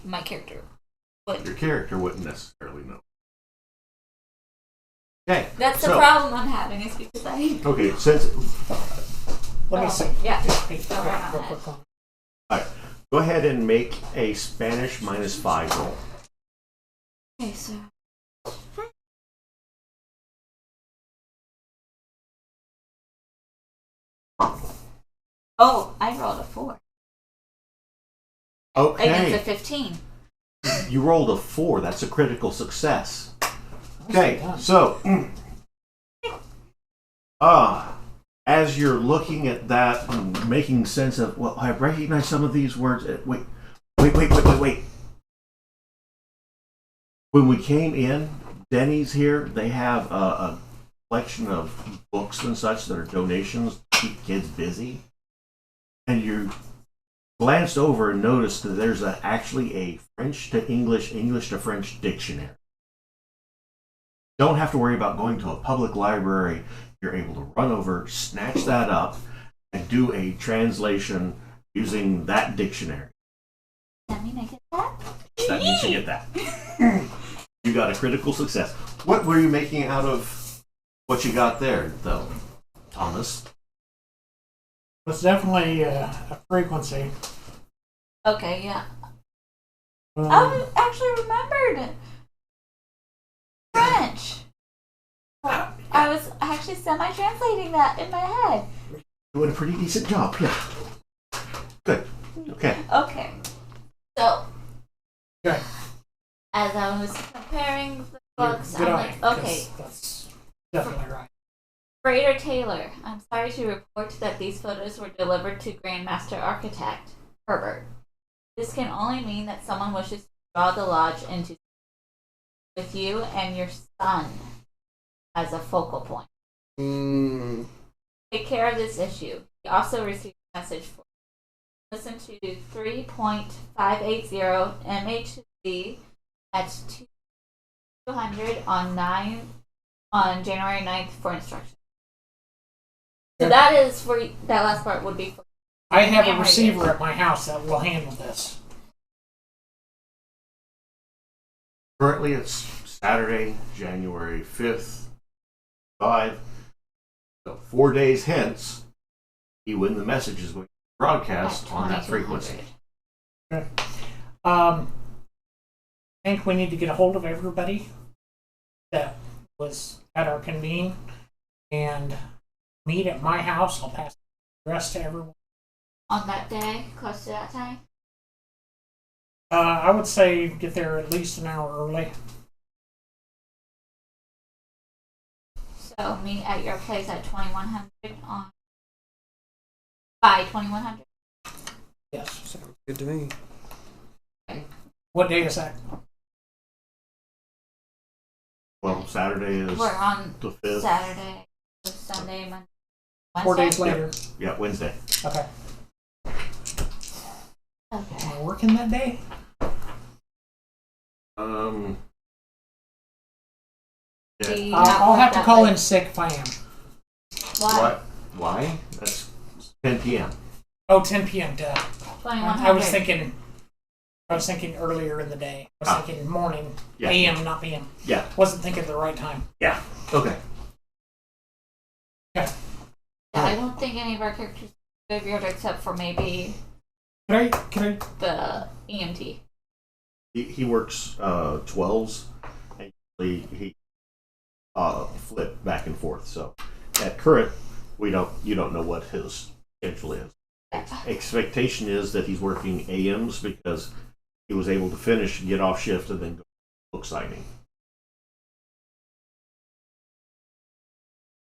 my character. But Your character wouldn't necessarily know. Okay. that's the problem I'm having is because I. Okay, since Let me see. Yeah. Just real Go right on quick on. Alright, go ahead and make a Spanish -5 roll. Okay, so. Oh, I rolled a 4 against a Okay, 15. you rolled a 4. That's a critical success. Nicely Okay, done. so as you're looking at that, and making sense of, well, I recognize some of these words. Wait. When we came in, Denny's here, they have a collection of books and such that are donations to keep kids busy. And you glanced over and noticed that there's actually a French to English, English to French dictionary. Don't have to worry about going to a public library. You're able to run over, snatch that up, and do a translation using that dictionary. Does that mean I get that? That means you get that. You got a critical success. What were you making out of what you got there, though, Thomas? It's definitely a frequency. Okay, yeah. I actually remembered French. I was actually semi-translating that in my head. Doing a pretty decent job, yeah. Good. Okay. Okay. So, Okay. as I was comparing the books, Good I'm eye, like, 'cause okay, That's definitely right. Freighter Taylor, I'm sorry to report that these photos were delivered to Grandmaster Architect Herbert. This can only mean that someone wishes to draw the lodge into with you and your son as a focal point. Take care of this issue. He also received a message for listen to 3.580 MHC at 200 on January 9th for instruction. So Okay. that is for that last part would be for I have a Hammer receiver it. at my house that will handle this. Currently, it's Saturday, January 5th, 5. So 4 days hence, when the message is going to broadcast at on that 2200. frequency. I think we need to get a hold of everybody that was at our convene and meet at my house. I'll pass the address to everyone. On that day, close to that time. I would say get there at least an hour early. So meet at your place at 2100 on by 2100. Yes. Sounds good to me. What day is that? Well, Saturday is We're on the 5th. Saturday, Sunday, Monday, 4 days Wednesday? later. Yeah, Wednesday. Okay. Okay. Am I working that day? Yeah. Do you I'll work have to that call late? in sick if I am. Why? What? Why? That's 10 p.m. Oh, 10 p.m. Duh. 2100. I was thinking earlier in the day. I was thinking morning, Yeah. AM, not PM. Yeah. Wasn't thinking the right time. Yeah. Okay. Okay. Yeah, I don't think any of our characters are graveyard except for maybe Can I? the EMT. He works 12s, and he flip back and forth. So at current, you don't know what his schedule is. Expectation is that he's working AMs because he was able to finish, get off shift, and then go book signing.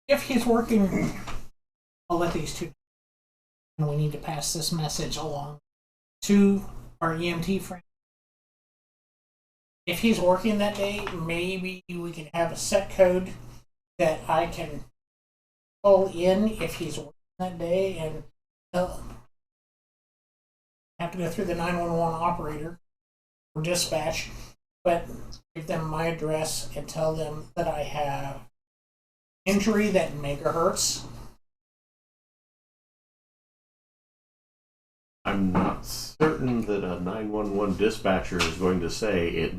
if he's working, I'll let these two. And we need to pass this message along to our EMT friend. If he's working that day, maybe we can have a set code that I can pull in if he's working that day, and have to go through the 911 operator or dispatch, but give them my address and tell them that I have injury that megahertz. I'm not certain that a 911 dispatcher is going to say it.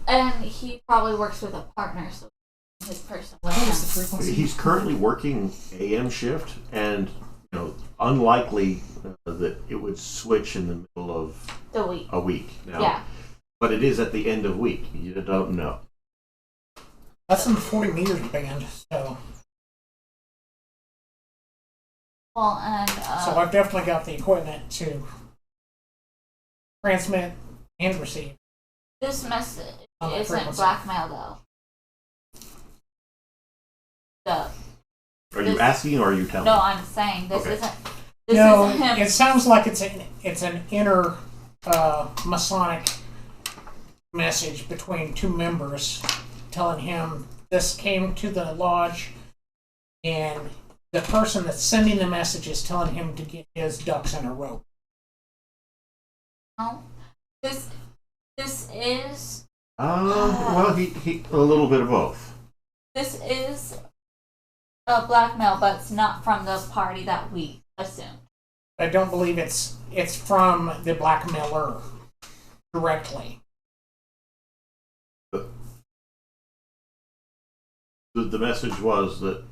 And he probably works with a partner, so his person with What is the him. frequency? He's currently working AM shift, and unlikely that it would switch in the middle of The week. a week. Now, Yeah. but it is at the end of week. You don't know. That's in the 40 meters band, so Well, and I've definitely got the equipment to transmit and receive. this message On the isn't frequency. blackmail though. Are you asking or are you telling? No, I'm saying this Okay. isn't. This No, isn't him. it sounds like it's an inner Masonic message between two members, telling him this came to the lodge, and the person that's sending the message is telling him to get his ducks in a row. No. This is Well, he a little bit of both. this is a blackmail, but it's not from the party that we assumed. I don't believe it's from the blackmailer directly. The message was that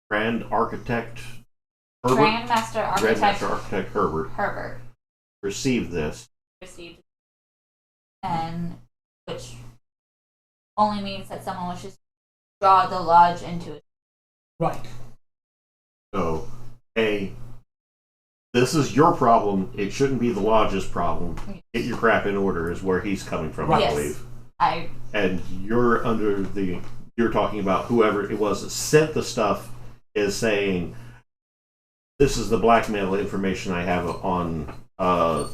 Grand Architect Herbert, Grandmaster Architect Grandmaster Architect Herbert Herbert received this. received, and which only means that someone wishes to draw the lodge into it. Right. So, hey, this is your problem. It shouldn't be the lodge's problem. Get your crap in order is where he's coming from, I Yes. believe. I And you're you're talking about whoever it was that sent the stuff is saying, this is the blackmail information I have on so.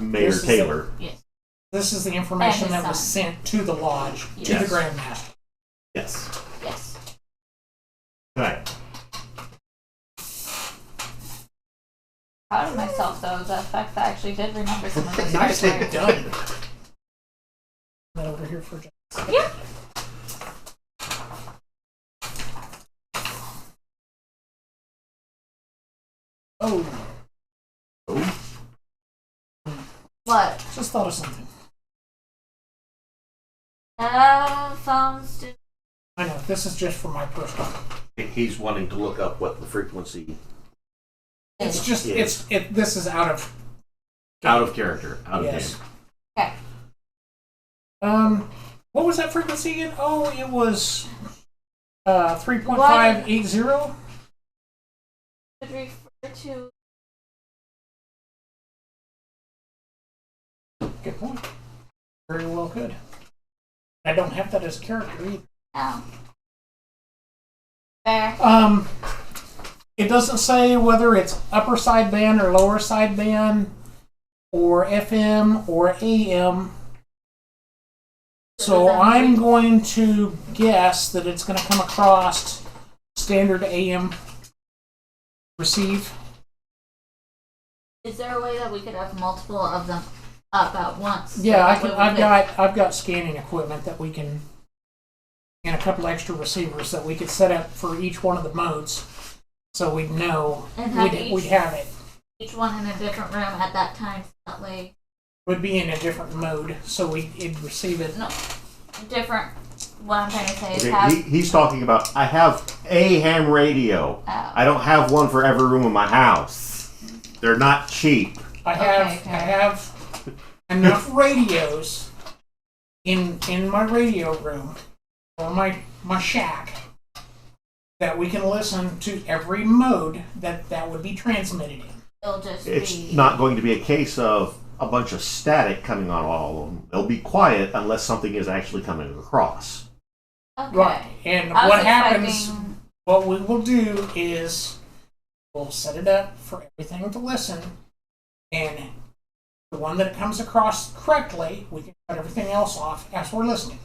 Mayor This is Taylor. Yes. This is the information And his that was son. sent to the lodge, to the Yes. Grandmaster. Yes. Yes. Right. Proud of myself though, the fact that I actually did remember some of this. Nicely hard work. done. That over here for just a second. Yeah. Oh, Oh, What? just thought of something. Phones do. I know, this is just for my personal. he's wanting to look up what the frequency It's just, Yes. this is out of. out of character, out Yes. of game. Okay. What was that frequency again? Oh, it was 3.580. Could refer to. Good point. Very well could. I don't have that as a character either. Fair. It doesn't say whether it's upper sideband or lower sideband, or FM or AM. So I'm going to guess that it's going to come across standard AM receive. Is there a way that we could have multiple of them up at once? Yeah, I So can. that way we I've got scanning equipment that we can, and a couple extra receivers that we could set up for each one of the modes, so we'd know And have we'd have it. each one in a different room at that time. So that way, Would be in a different mode, so we'd receive it. no, different. What I'm trying to say is Okay, have. he's talking about, I have a ham radio. I don't have one for every room in my house. They're not cheap. I have Okay. I have enough radios in my radio room or my shack that we can listen to every mode that would be transmitted in. It'll just It's be. not going to be a case of a bunch of static coming on all of them. They'll be quiet unless something is actually coming across. Okay. Right. And I was what happens, expecting- what we will do is we'll set it up for everything to listen, and the one that comes across correctly, we can cut everything else off as we're listening.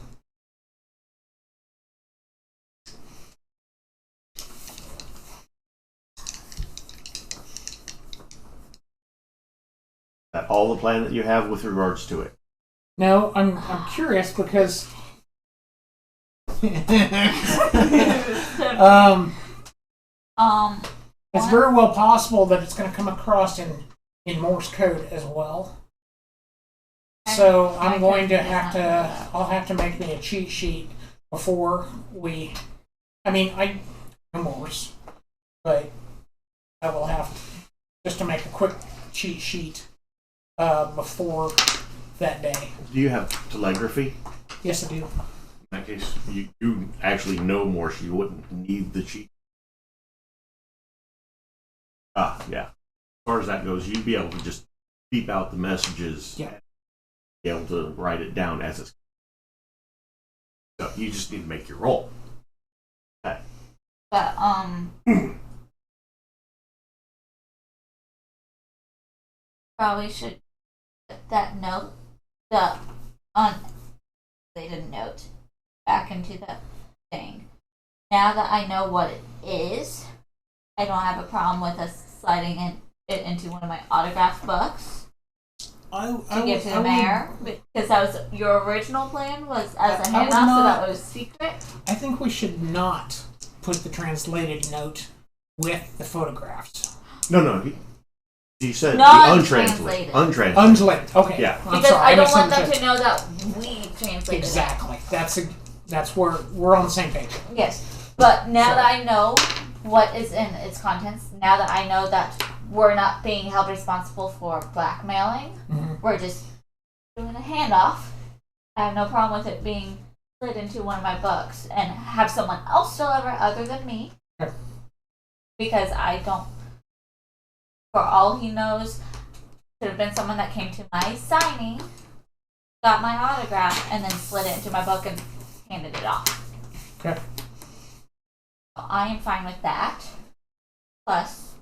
That all the plan that you have with regards to it. No, I'm curious because it's very well possible that it's going to come across in Morse code as well. So I'm going to have to. I'll have to make me a cheat sheet before we. I mean, I know Morse, but I will have just to make a quick cheat sheet before that day. Do you have telegraphy? Yes, I do. In that case, you actually know Morse. You wouldn't need the cheat. Yeah. As far as that goes, you'd be able to just beep out the messages. Yeah. And be able to write it down as it's. So you just need to make your roll. Okay. But probably should put that note, the unrelated note, back into the thing. Now that I know what it is, I don't have a problem with us sliding it into one of my autograph books to give to the mayor, because that was your original plan, was as a handout, so that was secret. I think we should not put the translated note with the photographs. No. He said the Non-translated. untranslated. Undulate. Okay. Yeah. I'm Because sorry, I don't want them misunderstood. to know that we translated Exactly. That's where we're on the same page. it. Yes. But now Sorry. that I know what is in its contents, now that I know that we're not being held responsible for blackmailing, we're just doing a handoff. I have no problem with it being slid into one of my books and have someone else deliver other than me. Okay. Because I don't, for all he knows, should have been someone that came to my signing, got my autograph, and then slid it into my book and handed it off. Okay. So I am fine with that. Plus,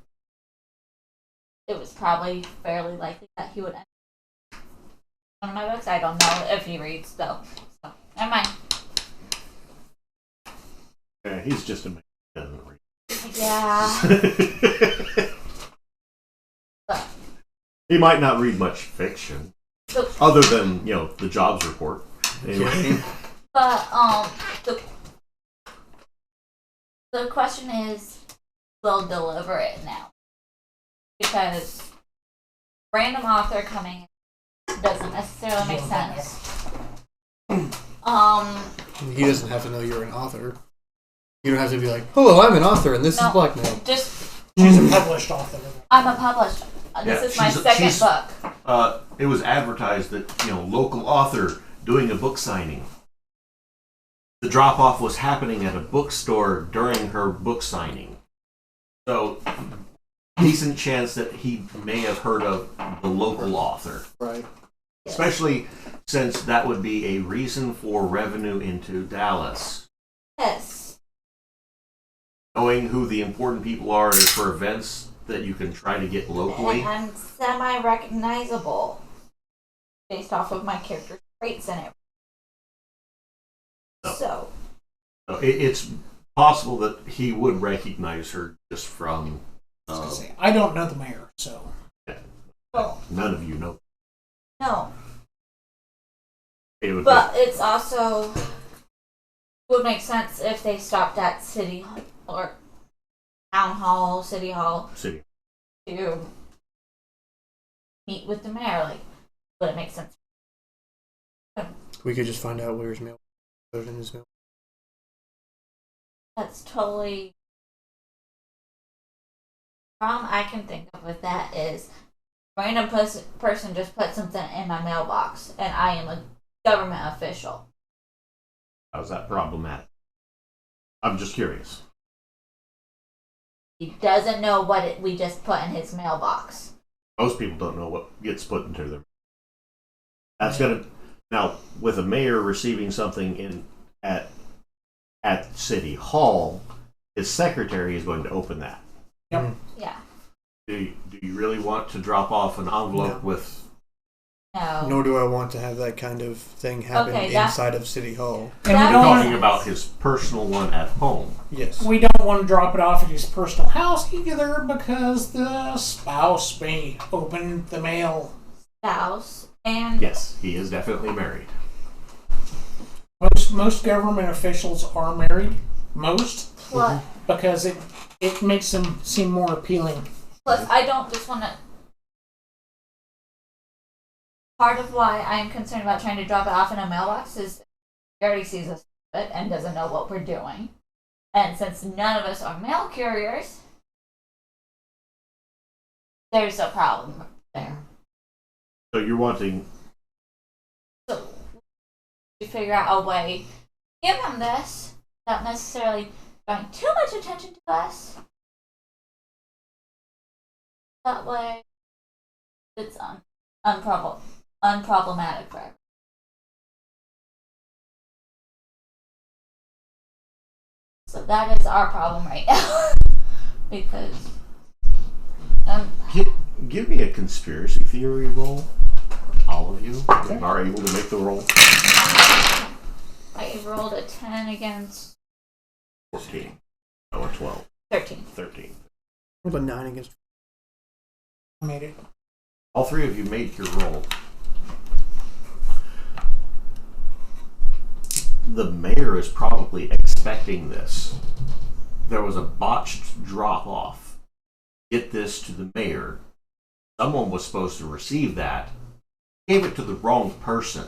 it was probably fairly likely that he would end one of my books. I don't know if he reads, though. So, never mind. Yeah, he's just a man. He doesn't read. Yeah. But, He might not read much fiction, so, other than the jobs report. Anyway. but the question is, we'll deliver it now, because random author coming doesn't necessarily make sense. He doesn't have to know you're an author. You don't have to be like, hello, I'm an author and this No. is blackmail. Just, She's a published author. I'm a published. This is my second book. It was advertised that local author doing a book signing. The drop off was happening at a bookstore during her book signing, so decent chance that he may have heard of the local author. Right. Especially since that would be a reason for revenue into Dallas. Yes. Knowing who the important people are for events that you can try to get locally. And I'm semi-recognizable based off of my character traits and everything. So. It's possible that he would recognize her just from. I don't know the mayor, so. Well, None of you know. no. It would But it's also would make sense if they stopped at city or town hall, city hall be city. to meet with the mayor. Like, would it make sense? We could just find out where his mail. Put it in his mail. That's totally. Problem I can think of with that is random person just put something in my mailbox, and I am a government official. How's that problematic? I'm just curious. He doesn't know what we just put in his mailbox. Most people don't know what gets put into their That's gonna now with a mayor receiving something in at City Hall, his secretary is going to open that. Yep. Yeah. Do you really want to drop off an envelope with? No. Nor do I want to have that kind of thing happen inside of City Hall. And That we don't Talking want, about his personal one at home. Yes. we don't want to drop it off at his personal house either because the spouse may open the mail. Spouse and Yes, he is definitely married. Most government officials are married. Most. plus, Because it makes them seem more appealing. plus I don't just want to. Part of why I'm concerned about trying to drop it off in a mailbox is he already sees us do it and doesn't know what we're doing. And since none of us are mail couriers, there's a problem there. So you're wanting? So we figure out a way to give him this without necessarily drawing too much attention to us. That way, it's unproblematic for everyone. So that is our problem right now. Because Give me a conspiracy theory roll. All of you are able to make the roll. I rolled a 10 against 14. Or 12. 13. 13. What about 9 against? I made it. All three of you made your roll. The mayor is probably expecting this. There was a botched drop off. Get this to the mayor. Someone was supposed to receive that. Gave it to the wrong person.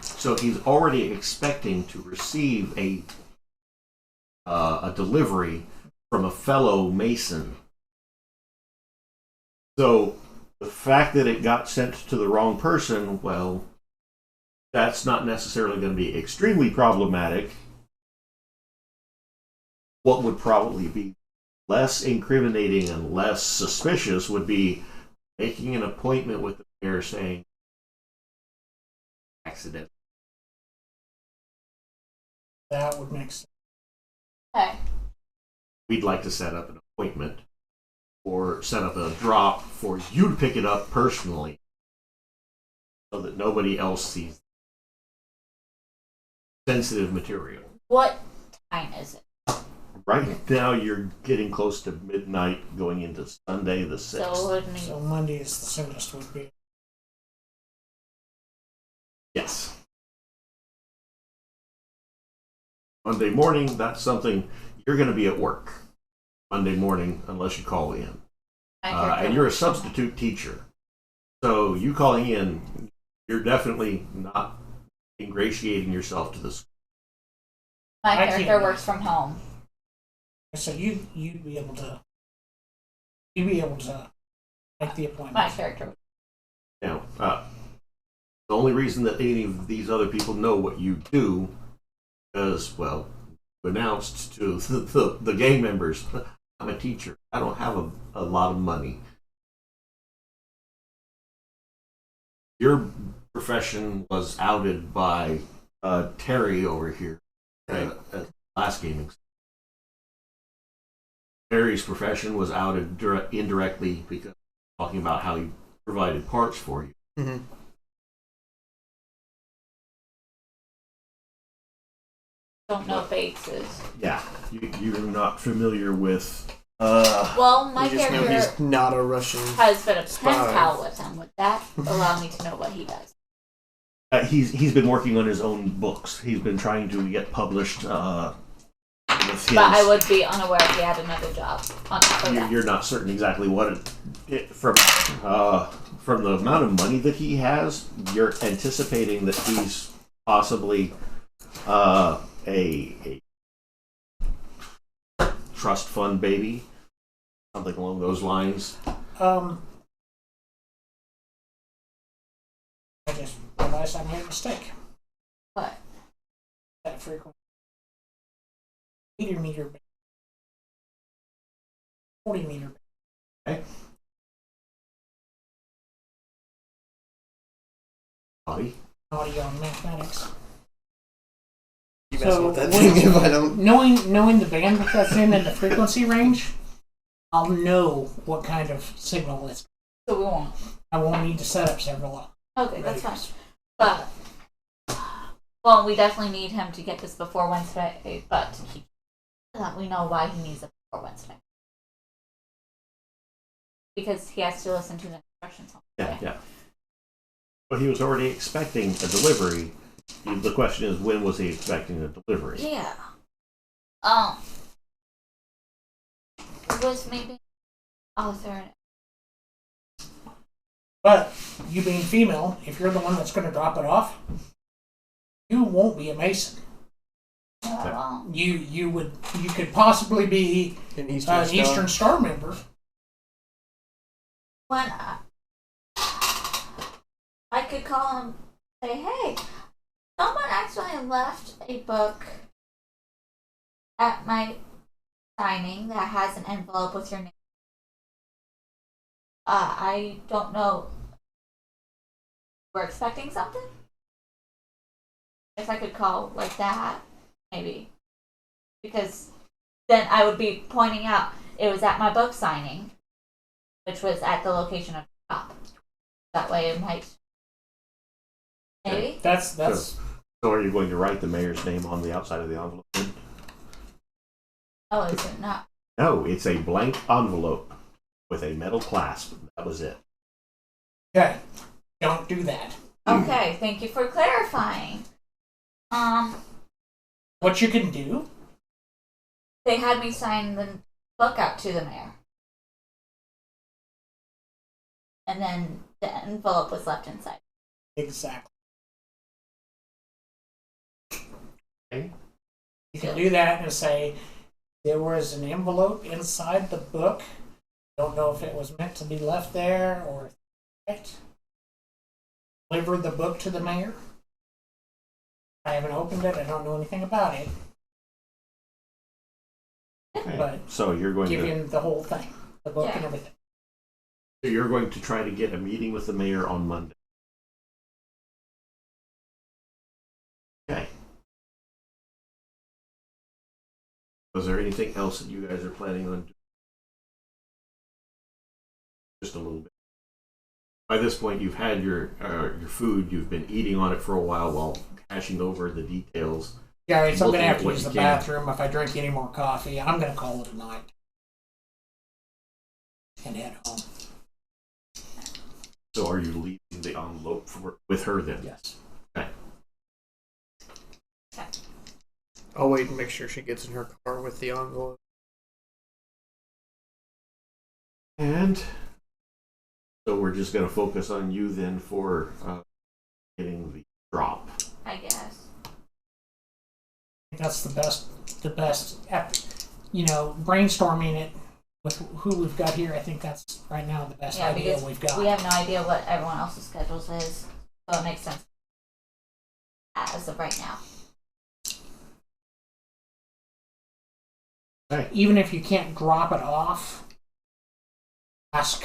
So he's already expecting to receive a delivery from a fellow Mason. So the fact that it got sent to the wrong person, well, that's not necessarily going to be extremely problematic. What would probably be less incriminating and less suspicious would be making an appointment with the mayor saying, accident. That would make sense. Okay. We'd like to set up an appointment or set up a drop for you to pick it up personally so that nobody else sees sensitive material. What time is it? Right now, you're getting close to midnight, going into Sunday the 6th. So it would mean So Monday is the soonest would be. Yes. Monday morning, that's something you're going to be at work. Monday morning, unless you call in. And you're a substitute teacher. So you calling in, you're definitely not ingratiating yourself to the school. my I character can't- works from home. So you'd be able to make the appointment. My character. Now, the only reason that any of these other people know what you do is, well, you announced to the gang members, I'm a teacher. I don't have a lot of money. Your profession was outed by Terry over here at last gaming. Terry's profession was outed indirectly because talking about how he provided parts for you. Mm-hmm. Don't know faces. Yeah, you're not familiar with. Well, my You just know character he's not a Russian. has been a pen spy. pal with him. Would that allow me to know what he does? He's been working on his own books. He's been trying to get published. With his, But I would be unaware if he had another job on top of that. You're not certain exactly what from the amount of money that he has. You're anticipating that he's possibly a trust fund baby, something along those lines. I just realized I made a mistake. What? That frequent meter 40 meter. Okay. Bobby. Audio and mathematics. You mess So, with that when- thing if I don't. Knowing the bandwidth that's in and the frequency range, I'll know what kind of signal it's. So we won't. I won't need to set up several. Okay, that's fine. radios. But well, we definitely need him to get this before Wednesday. But to keep that we know why he needs it before Wednesday, because he has to listen to the instructions. On Wednesday. Yeah. But he was already expecting a delivery. The question is, when was he expecting a delivery? Yeah. It was maybe. Oh, third. But you being female, if you're the one that's going to drop it off, you won't be a Mason. Well, You could possibly be An an Eastern Star. Eastern Star member. when I could call him, say, hey, someone actually left a book at my signing that has an envelope with your name. I don't know. We're expecting something? If I could call like that, maybe. Because then I would be pointing out it was at my book signing, which was at the location of the shop. That way it might. Maybe? That's So are you going to write the mayor's name on the outside of the envelope? Oh, is it not? No, it's a blank envelope with a metal clasp. That was it. okay. Don't do that. Okay, thank you for clarifying. What you can do, They had me sign the book out to the mayor. And then the envelope was left inside. exactly. Okay. You can do that and say there was an envelope inside the book. Don't know if it was meant to be left there or it. Deliver the book to the mayor. I haven't opened it. I don't know anything about it. Okay. But So you're going give to him the whole thing, the book and Yeah. everything. you're going to try to get a meeting with the mayor on Monday. Okay. Was there anything else that you guys are planning on doing? Just a little bit. By this point, you've had your food. You've been eating on it for a while hashing over the details. Yeah, so I'm going Looking to at have to what use you the can. bathroom. If I drink any more coffee, I'm going to call it a night and head home. So are you leaving the envelope with her then? Yes. Okay. I'll wait and make sure she gets in her car with the envelope. And so we're just going to focus on you then for getting the drop. I guess. That's the best, brainstorming it with who we've got here. I think that's right now the best Yeah, idea because we've got. we have no idea what everyone else's schedules is. So it makes sense as of right now. Okay. Even if you can't drop it off, ask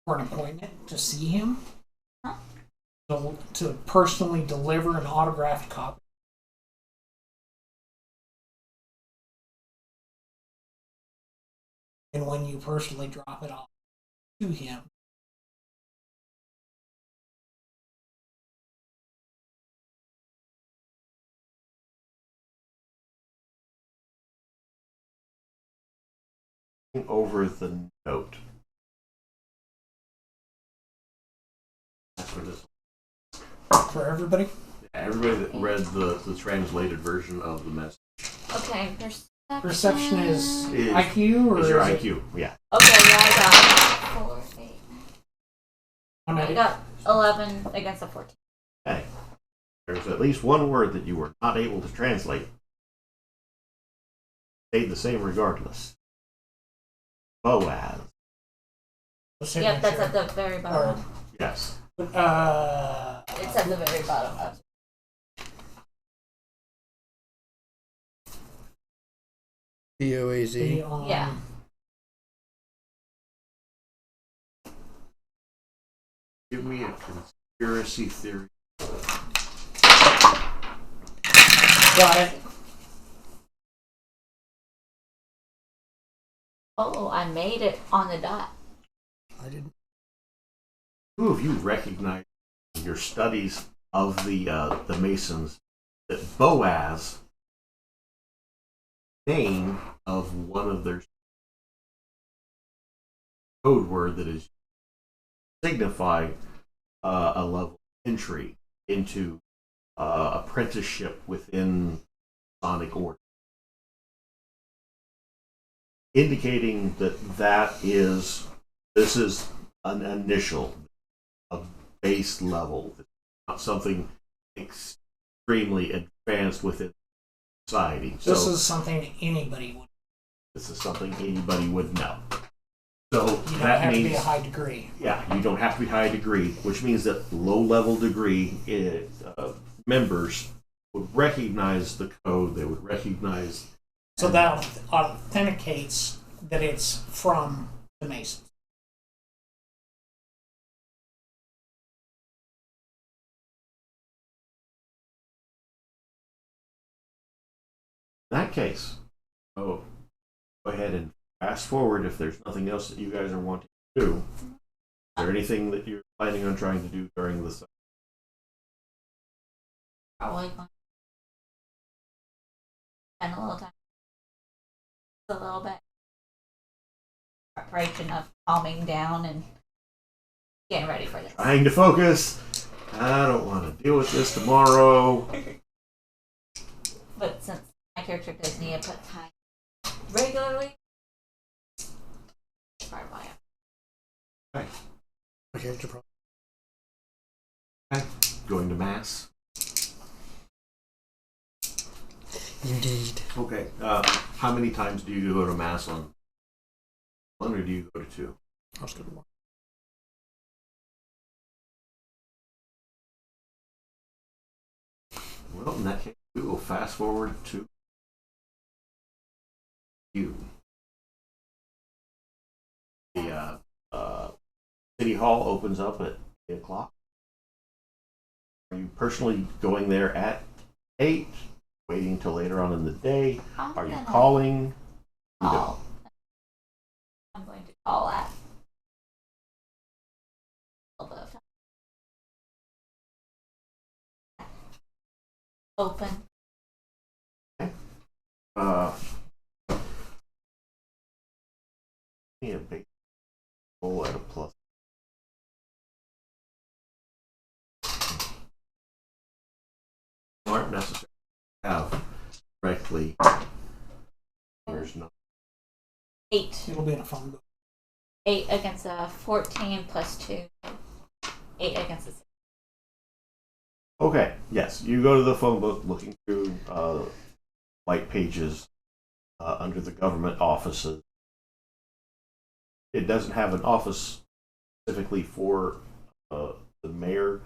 for an appointment to see him. Huh? To personally deliver an autographed copy. And when you personally drop it off to him, Over the note. That's for this. for everybody. Everybody that read the translated version of the message Okay, Perception is Is- IQ or is your it- IQ. Yeah. Okay, yeah, I got 4, 8. I'm I at got 11 against a 14. Okay. There's at least one word that you were not able to translate. Stayed the same regardless. Boaz. Yep, that's at the very bottom. Yes. It's at the very bottom of BOAZ. Yeah. Give me a conspiracy theory. Got it. Oh, I made it on the dot. I didn't. Who of you recognize in your studies of the Masons that Boaz, name of one of their code word that is signify a level of entry into apprenticeship within Masonic order, indicating that this is an initial, a base level, not something extremely advanced within society. This is something anybody would. This is something anybody would know. So You don't that have means to be a high degree. yeah, you don't have to be high degree, which means that low-level degree members would recognize the code. They would recognize. So that authenticates that it's from the Masons. In that case, go ahead and fast forward if there's nothing else that you guys are wanting to do. Is there anything that you're planning on trying to do during this? Probably going to spend a little time. A little bit. Preparation of calming down and getting ready for this. Trying to focus. I don't want to deal with this tomorrow. But since my character does need to put time regularly, it's part of why Okay. My character problem. Okay. Going to mass. Indeed. Okay. How many times do you go to mass on one, or do you go to two? I was good one. Well, in that case, we will fast forward to you. The City Hall opens up at 8 o'clock. Are you personally going there at 8? Waiting till later on in the day? Are you calling? You call. I'm going to call at a little bit of time. Open. A big roll at a plus. Aren't necessary to have correctly. There's no. 8. It'll be in a phone book. 8 against a 14 plus 2. 8 against a 6. Okay, yes, you go to the phone book looking through white pages under the government offices. It doesn't have an office specifically for the mayor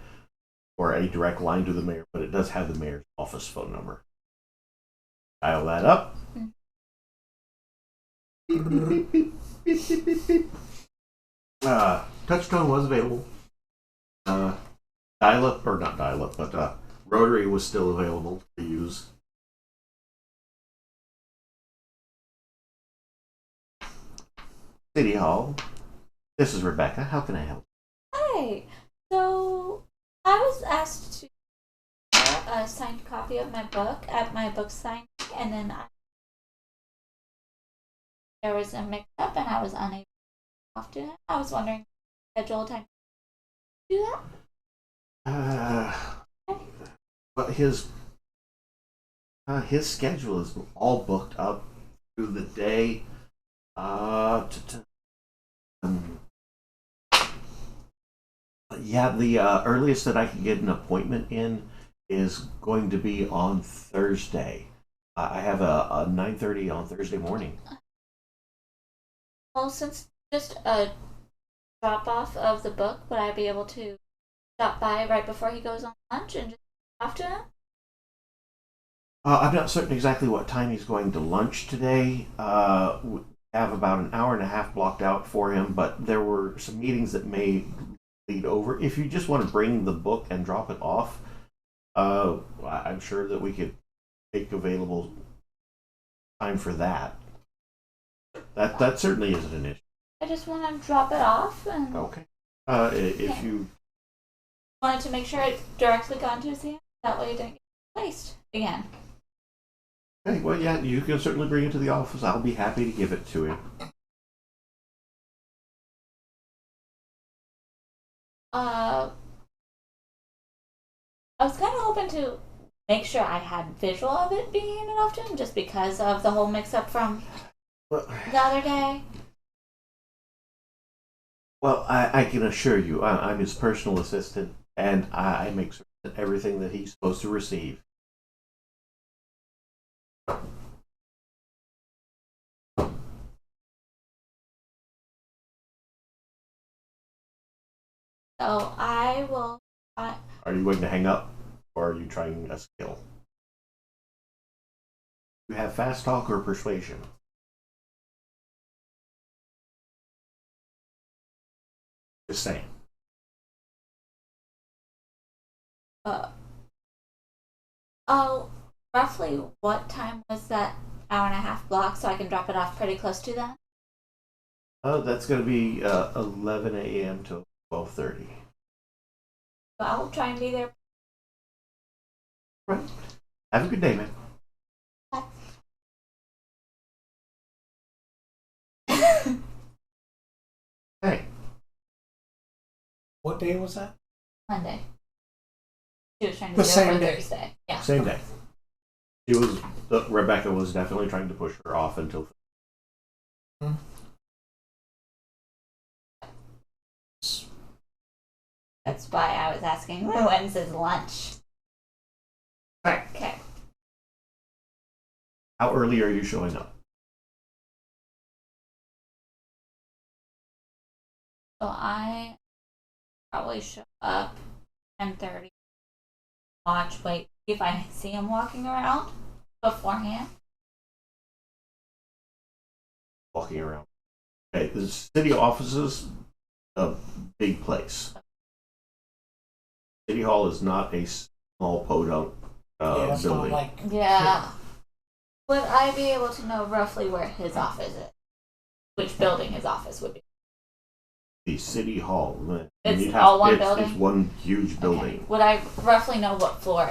or a direct line to the mayor, but it does have the mayor's office phone number. Dial that up. Beep, beep, beep, beep, beep, beep, beep, beep. Touchtone was available. Dial-up, or not dial-up, but rotary was still available to use. City Hall. This is Rebecca. How can I help? Hi. So I was asked to a signed copy of my book at my book signing, and then there was a mix-up, and I was unable to talk to him. I was wondering, schedule time to do that. But his schedule is all booked up through the day. Yeah, the earliest that I can get an appointment in is going to be on Thursday. I have a 9:30 on Thursday morning. Well, since just a drop-off of the book, would I be able to stop by right before he goes on lunch and just talk to him? I'm not certain exactly what time he's going to lunch today. We have about an hour and a half blocked out for him, but there were some meetings that may lead over. If you just want to bring the book and drop it off, I'm sure that we could make available time for that. That certainly isn't an issue. I just want to drop it off and Okay. If you wanted to make sure it directly got into his hand. That way it didn't get placed again. okay, well, yeah, you can certainly bring it to the office. I'll be happy to give it to him. I was kind of hoping to make sure I had visual of it being handed off to him, just because of the whole mix-up from Well, the other day. well, I can assure you, I'm his personal assistant, and I make certain that everything that he's supposed to receive. So I will. Are you going to hang up, or are you trying a skill? You have fast talk or persuasion. Just saying. Oh, roughly what time was that hour and a half block so I can drop it off pretty close to that? That's going to be 11 a.m. to 12:30. So I will try and be there. Right. Have a good day, man. Hey. What day was that? Monday. She was trying to The do it same for day. Thursday. Yeah. Same day. Rebecca was definitely trying to push her off until. That's why I was asking when's his lunch. Right. Okay. How early are you showing up? So I probably show up 10:30. Watch, wait, see if I see him walking around beforehand. Walking around. Okay, the city offices, a big place. City Hall is not a small podunk Yeah, it's not building. like Yeah. Would I be able to know roughly where his office is? Which building his office would be? The City Hall. It's You'd all one it's building? one huge building. Okay. Would I roughly know what floor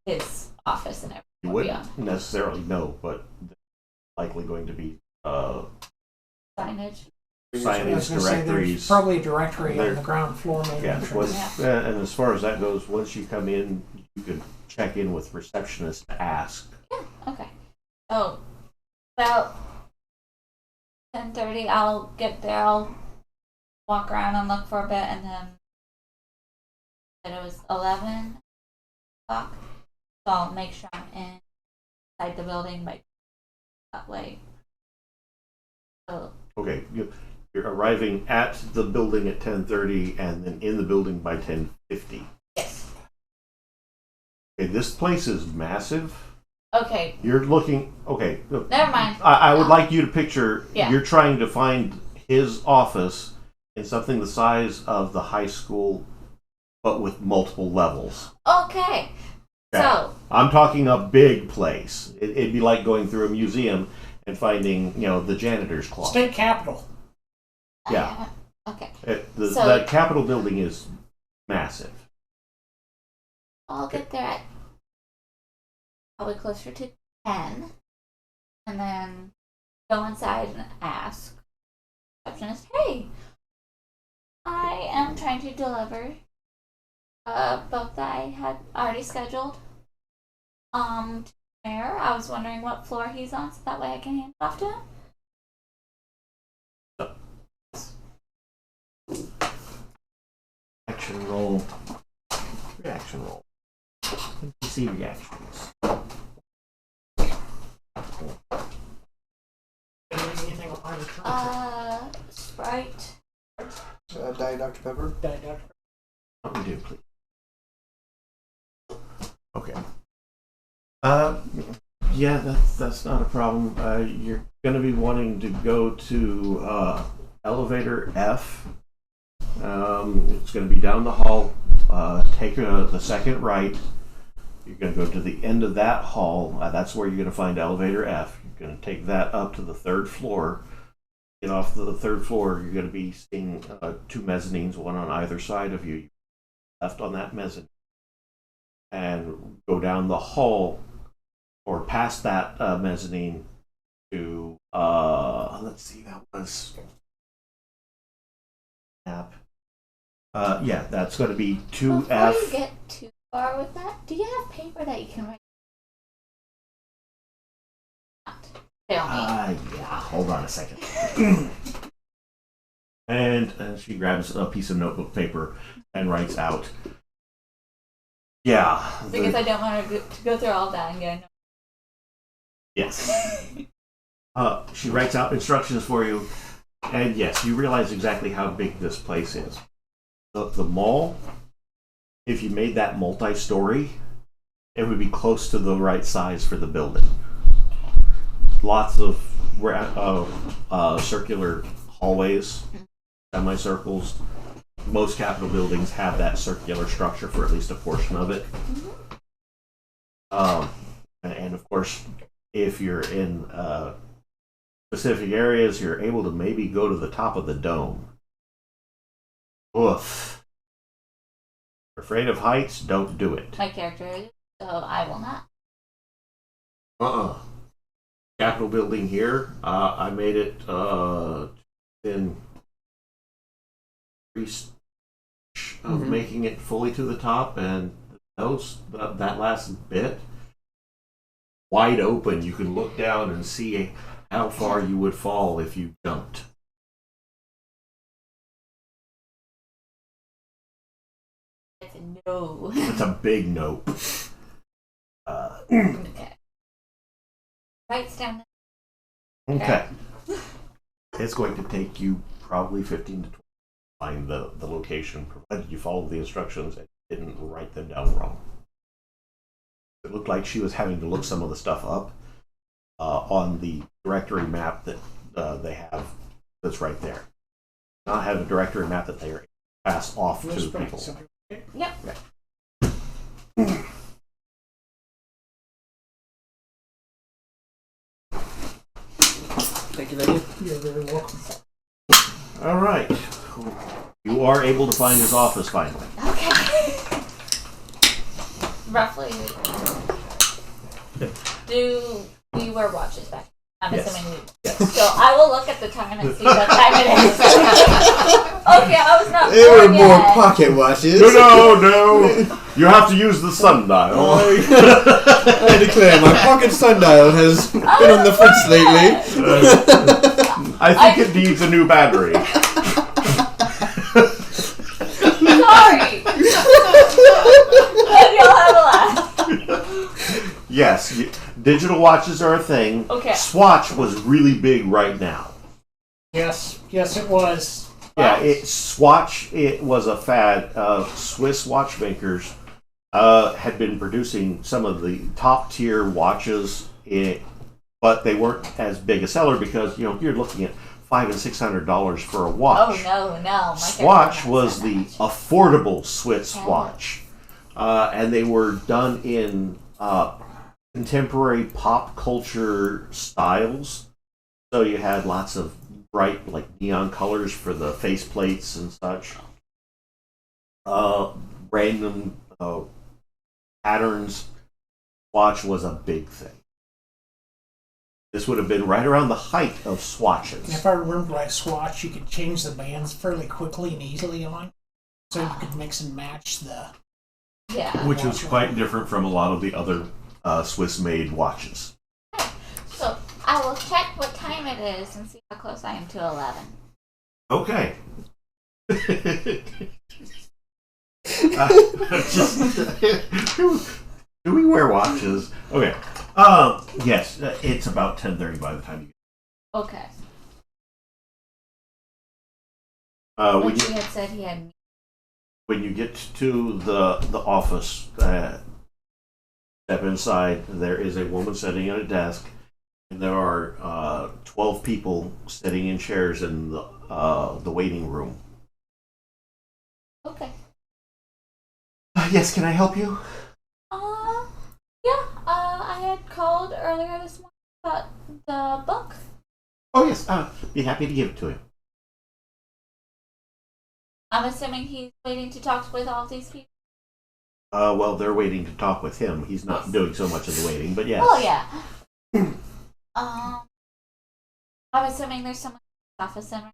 his office and everything You would be on? wouldn't necessarily know, but likely going to be Signage? I was signage, gonna say there's directories. probably a directory There- on the ground floor, maybe. Yeah, entrance. and as far as that goes, once you come in, you can check in with receptionists to ask. Yeah, okay. Oh, about 10:30, I'll get there. I'll walk around and look for a bit, and then it was 11 o'clock. So I'll make sure I'm inside the building by that way. So, Okay, you're arriving at the building at 10:30, and then in the building by 10:50. yes. Okay, this place is massive. Okay, You're looking. Okay, never mind. I would like you to picture. Yeah. You're trying to find his office in something the size of the high school, but with multiple levels. Okay. Okay. So, I'm talking a big place. It'd be like going through a museum and finding, the janitor's closet. State Capitol. Yeah. Okay. The Capitol building is massive. I'll get there at probably closer to 10, and then go inside and ask the receptionist, "Hey, I am trying to deliver both that I had already scheduled to the mayor. I was wondering what floor he's on, so that way I can hand it off to him." Action roll. Reaction roll. NPC reactions. Anything on the Sprite. Diet Dr. Pepper. What we do, please. Okay. Yeah, that's not a problem. You're going to be wanting to go to elevator F It's going to be down the hall. Take the second right. You're going to go to the end of that hall. That's where you're going to find elevator F. You're going to take that up to the 3rd floor. Get off the 3rd floor. You're going to be seeing 2 mezzanines, one on either side of you. Left on that mezzanine. And go down the hall or past that mezzanine to, let's see, that was... yeah, that's going to be 2F. Before you get too far with that, do you have paper that you can write? Yeah, hold on a second. and she grabs a piece of notebook paper and writes out. Yeah. Because I don't want her to go through all that and get. Yes. She writes out instructions for you, and yes, you realize exactly how big this place is. The mall, if you made that multi-story, it would be close to the right size for the building. Lots of circular hallways, semicircles. Most Capitol buildings have that circular structure for at least a portion of it. And of course, if you're in specific areas, you're able to maybe go to the top of the dome. Oof. Afraid of heights? Don't do it. My character is, so I will not. Capitol building here, I made it in of making it fully to the top, and that last bit wide open. You can look down and see how far you would fall if you jumped. It's a no. It's a big nope. Okay. Writes down. Okay. It's going to take you probably 15 to 20 to find the location, provided you follow the instructions and didn't write them down wrong. It looked like she was having to look some of the stuff up on the directory map that they have that's right there. Not have a directory map that they pass off to people. Yep. Thank you, lady. You're very welcome. All right. You are able to find his office finally. Okay. Roughly. Do we wear watches back? I'm assuming we do. Yes. So I will look at the time and see what time it is. Okay, I was not There were born more yet. pocket watches. No. You have to use the sundial. I declare, my pocket sundial has been on the fritz lately. I think it needs a new battery. Sorry. Hope y'all have a laugh. Yes, digital watches are a thing. Okay. Swatch was really big right now. Yes, it was. Yeah, Swatch, it was a fad. Swiss watchmakers had been producing some of the top tier watches, but they weren't as big a seller because you're looking at $500 and $600 for a watch. Oh no! Swatch was the affordable Swiss watch, and they were done in contemporary pop culture styles. So you had lots of bright, like neon colors for the face plates and such. Random patterns. Swatch was a big thing. This would have been right around the height of swatches. And if I remember right, Swatch, you could change the bands fairly quickly and easily on, so you could mix and match the. Yeah. Which was quite different from a lot of the other Swiss-made watches. So I will check what time it is and see how close I am to 11. Okay. Do we wear watches? Okay. Yes, it's about 10:30 by the time you get. Okay. When But you he had said he had. when you get to the office, step inside. There is a woman sitting at a desk, and there are 12 people sitting in chairs in the waiting room. Okay. Yes, can I help you? Yeah. I had called earlier this morning about the book. Oh, yes. Be happy to give it to him. I'm assuming he's waiting to talk with all of these people. Well, they're waiting to talk with him. He's not doing so much of the waiting, but yes. Oh yeah. I'm assuming there's someone in the office then.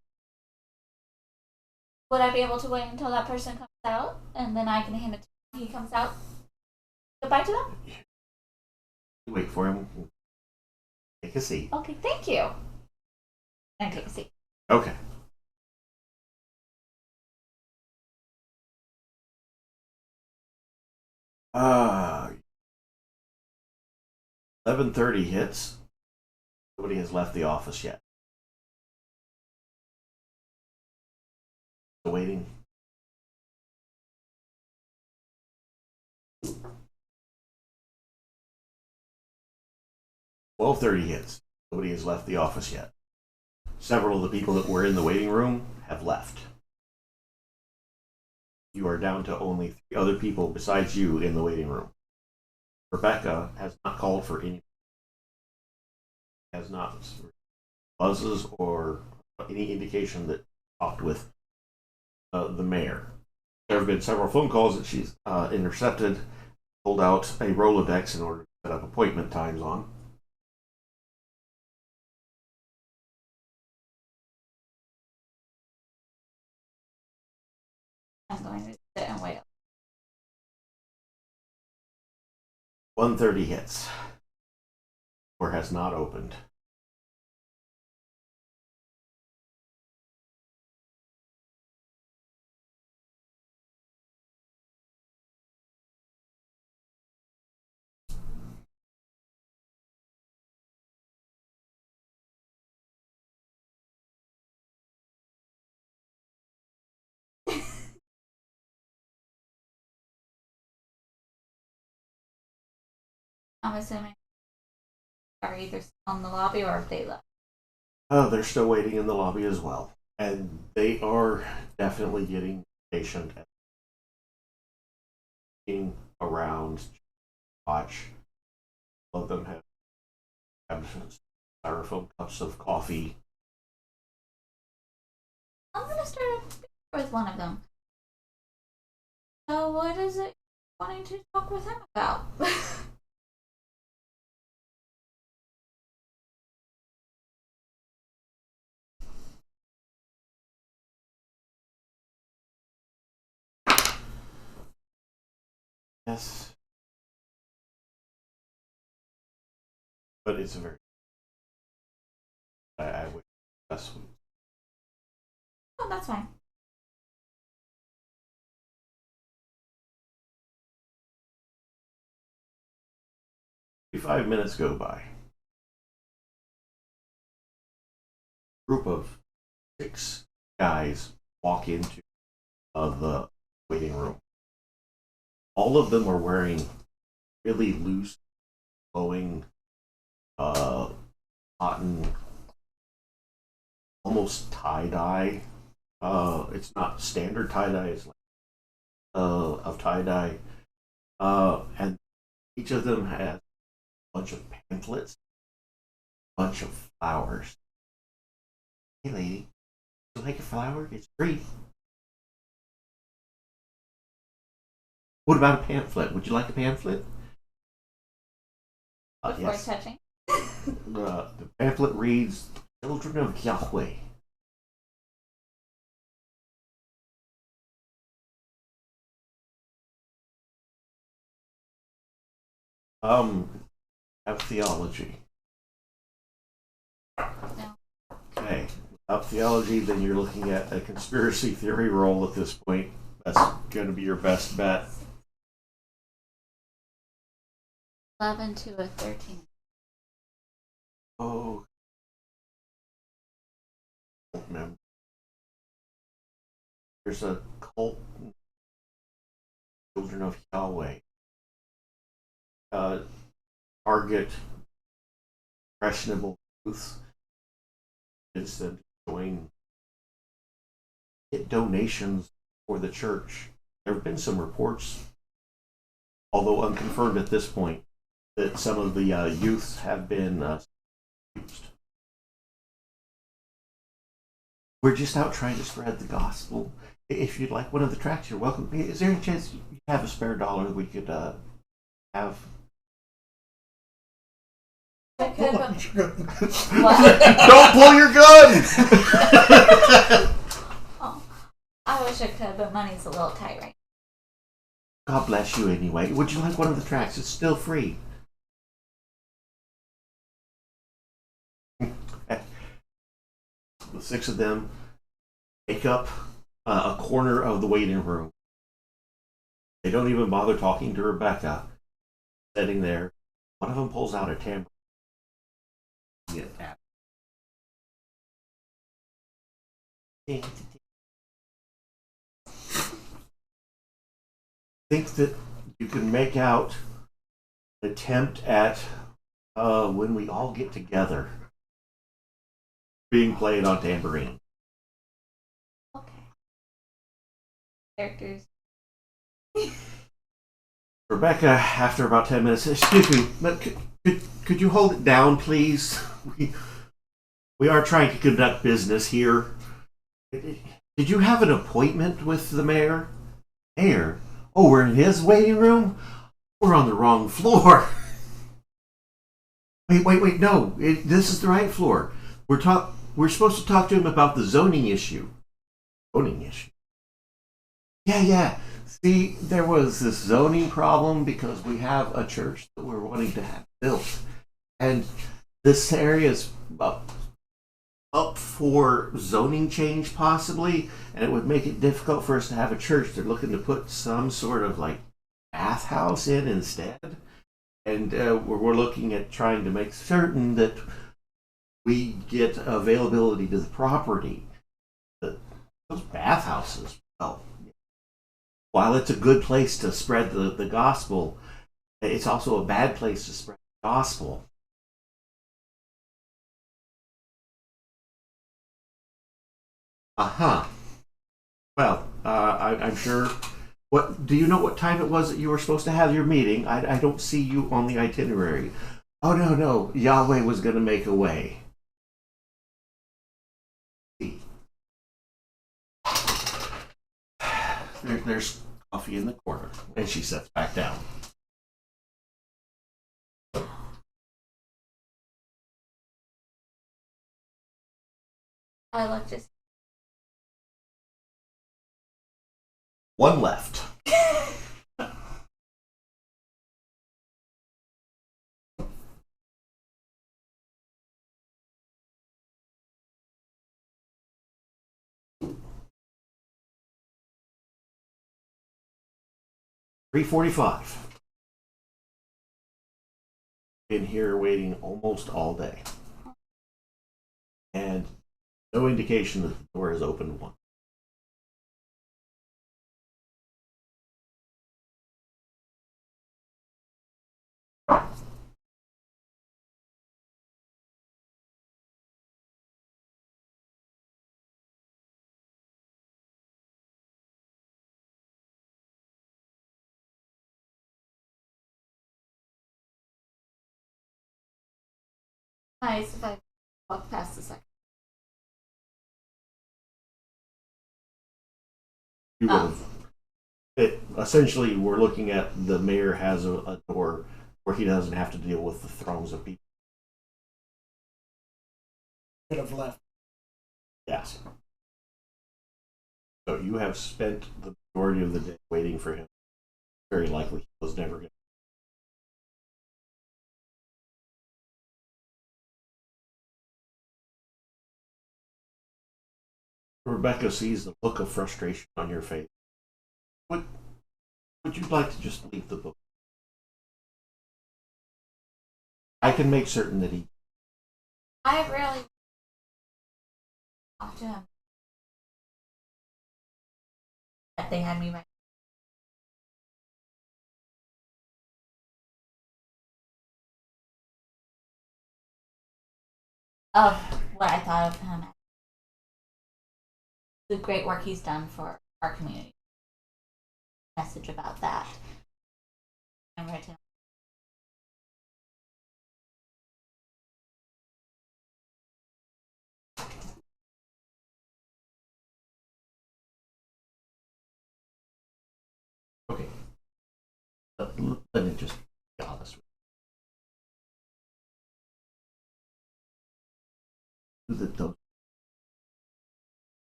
Would I be able to wait until that person comes out, and then I can hand it to him when he comes out? Goodbye to them? Wait for him. Take a seat. Okay, thank you. And take a seat. Okay. Uh, 11:30 hits. Nobody has left the office yet. Still waiting. "12:30 hits. Nobody has left the office yet. Several of the people that were in the waiting room have left. You are down to only 3 other people besides you in the waiting room. Rebecca has not called for any, has not buzzes or any indication that talked with the mayor. There have been several phone calls that she's intercepted, pulled out a Rolodex in order to set up appointment times on. I'm going to sit and wait. 1:30 hits. Door has not opened. I'm assuming are either still in the lobby or if they left. They're still waiting in the lobby as well. And they are definitely getting patient and looking around to watch. All of them have styrofoam cups of coffee. I'm going to start with one of them. So, what is it you're wanting to talk with him about? Yes. But it's a very. I would. That's Oh, that's fine. Five minutes go by. Group of 6 guys walk into the waiting room. All of them are wearing really loose, flowing, cotton, almost tie-dye. It's not standard tie-dye, it's like of tie-dye. And each of them has a bunch of pamphlets, a bunch of flowers. "Hey lady, would you like a flower? It's free." "What about a pamphlet? Would you like a pamphlet?" Before Yes. touching. The pamphlet reads, "Children of Yahweh." Have theology. No. Okay. Without theology, then you're looking at a conspiracy theory roll at this point. That's going to be your best bet. 11 to a 13. Oh. Remember. There's a cult, Children of Yahweh. Target impressionable youth. It's them to join, get donations for the church. There have been some reports, although unconfirmed at this point, that some of the youths have been used. We're just out trying to spread the gospel. If you'd like one of the tracks, you're welcome. Is there any chance you have a spare dollar that we could have? I could, but What? Don't pull your gun! oh, I wish I could, but money's a little tight right God bless you anyway. Would you like one of the tracks? It's still free. The 6 of them take up a corner of the waiting room. They don't even bother talking to Rebecca. Sitting there, one of them pulls out a tambourine. Think that you can make out an attempt at when we all get together being played on tambourine. now. Okay. Characters. Rebecca, after about 10 minutes, excuse me, but could you hold it down, please? We are trying to conduct business here. Did you have an appointment with the mayor? Mayor? Oh, we're in his waiting room? We're on the wrong floor. Wait, no. This is the right floor. We're supposed to talk to him about the zoning issue. Zoning issue? Yeah. See, there was this zoning problem because we have a church that we're wanting to have built. And this area is up for zoning change possibly, and it would make it difficult for us to have a church. They're looking to put some sort of like bathhouse in instead. And we're looking at trying to make certain that we get availability to the property. Those bathhouses, well, while it's a good place to spread the gospel, it's also a bad place to spread the gospel. Well, I'm sure. What do you know? What time it was that you were supposed to have your meeting? I don't see you on the itinerary. Oh no! Yahweh was going to make a way. There's coffee in the corner, and she sits back down. I looked just. One left. $3:45. Been here waiting almost all day, and no indication that the door is open once. Nice if I walk past the second. You would have. Essentially, we're looking at the mayor has a door where he doesn't have to deal with the throngs of people. Could have left. Yes. So you have spent the majority of the day waiting for him. Very likely he was never going to. Rebecca sees the look of frustration on your face. Would you like to just leave the book? I can make certain that he. I rarely talk to him. That they had me right. Of what I thought of him. The great work he's done for our community. message about that. And written. Okay. Let me just be honest with you. Those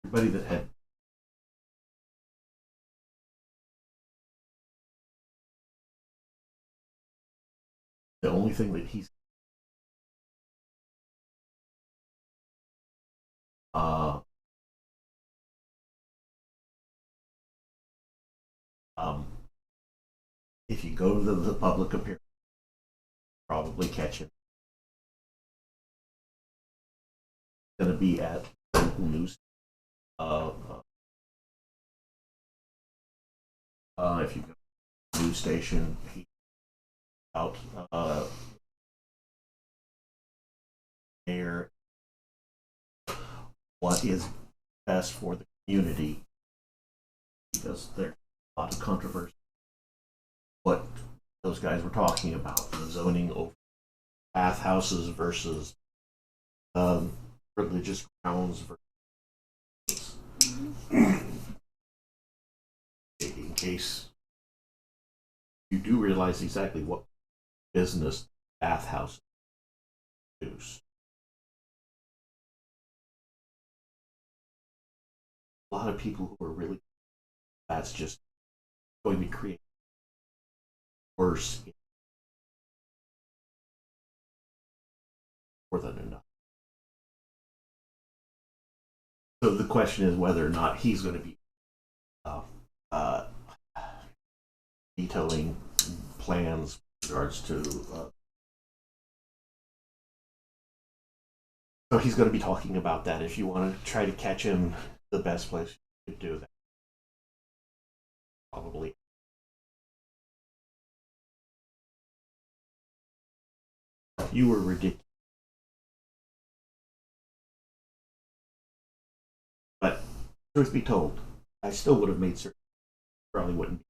everybody that had the only thing that he's if you go to the public appearance, probably catch him. Going to be at local news. If you go to the news station, he out there. What is best for the community? Because there's a lot of controversy. What those guys were talking about, the zoning over bathhouses versus religious grounds versus in case you do realize exactly what business bathhouse use. A lot of people who are really, that's just going to create worse more than enough. So the question is whether or not he's going to be vetoing plans with regards to. So he's going to be talking about that. If you want to try to catch him, the best place you could do that probably. You were ridiculous. But truth be told, I still would have made certain probably wouldn't be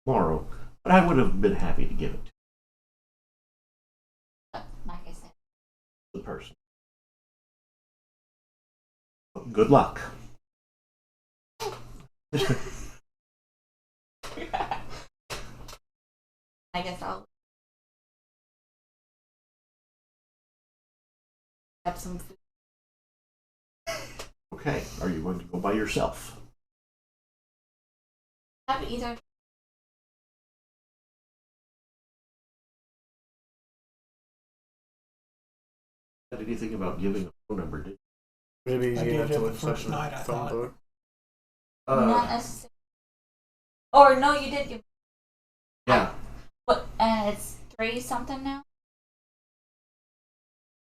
tomorrow, but I would have been happy to give it to Like I said. the person. Good luck. I guess I'll have some food. Okay, are you going to go by yourself? Have either. Said anything about giving a phone number, did Maybe I you did have it to the look first such a night, I phone thought. book. Not necessarily. Or no, you did give. yeah. But and it's 3 something now.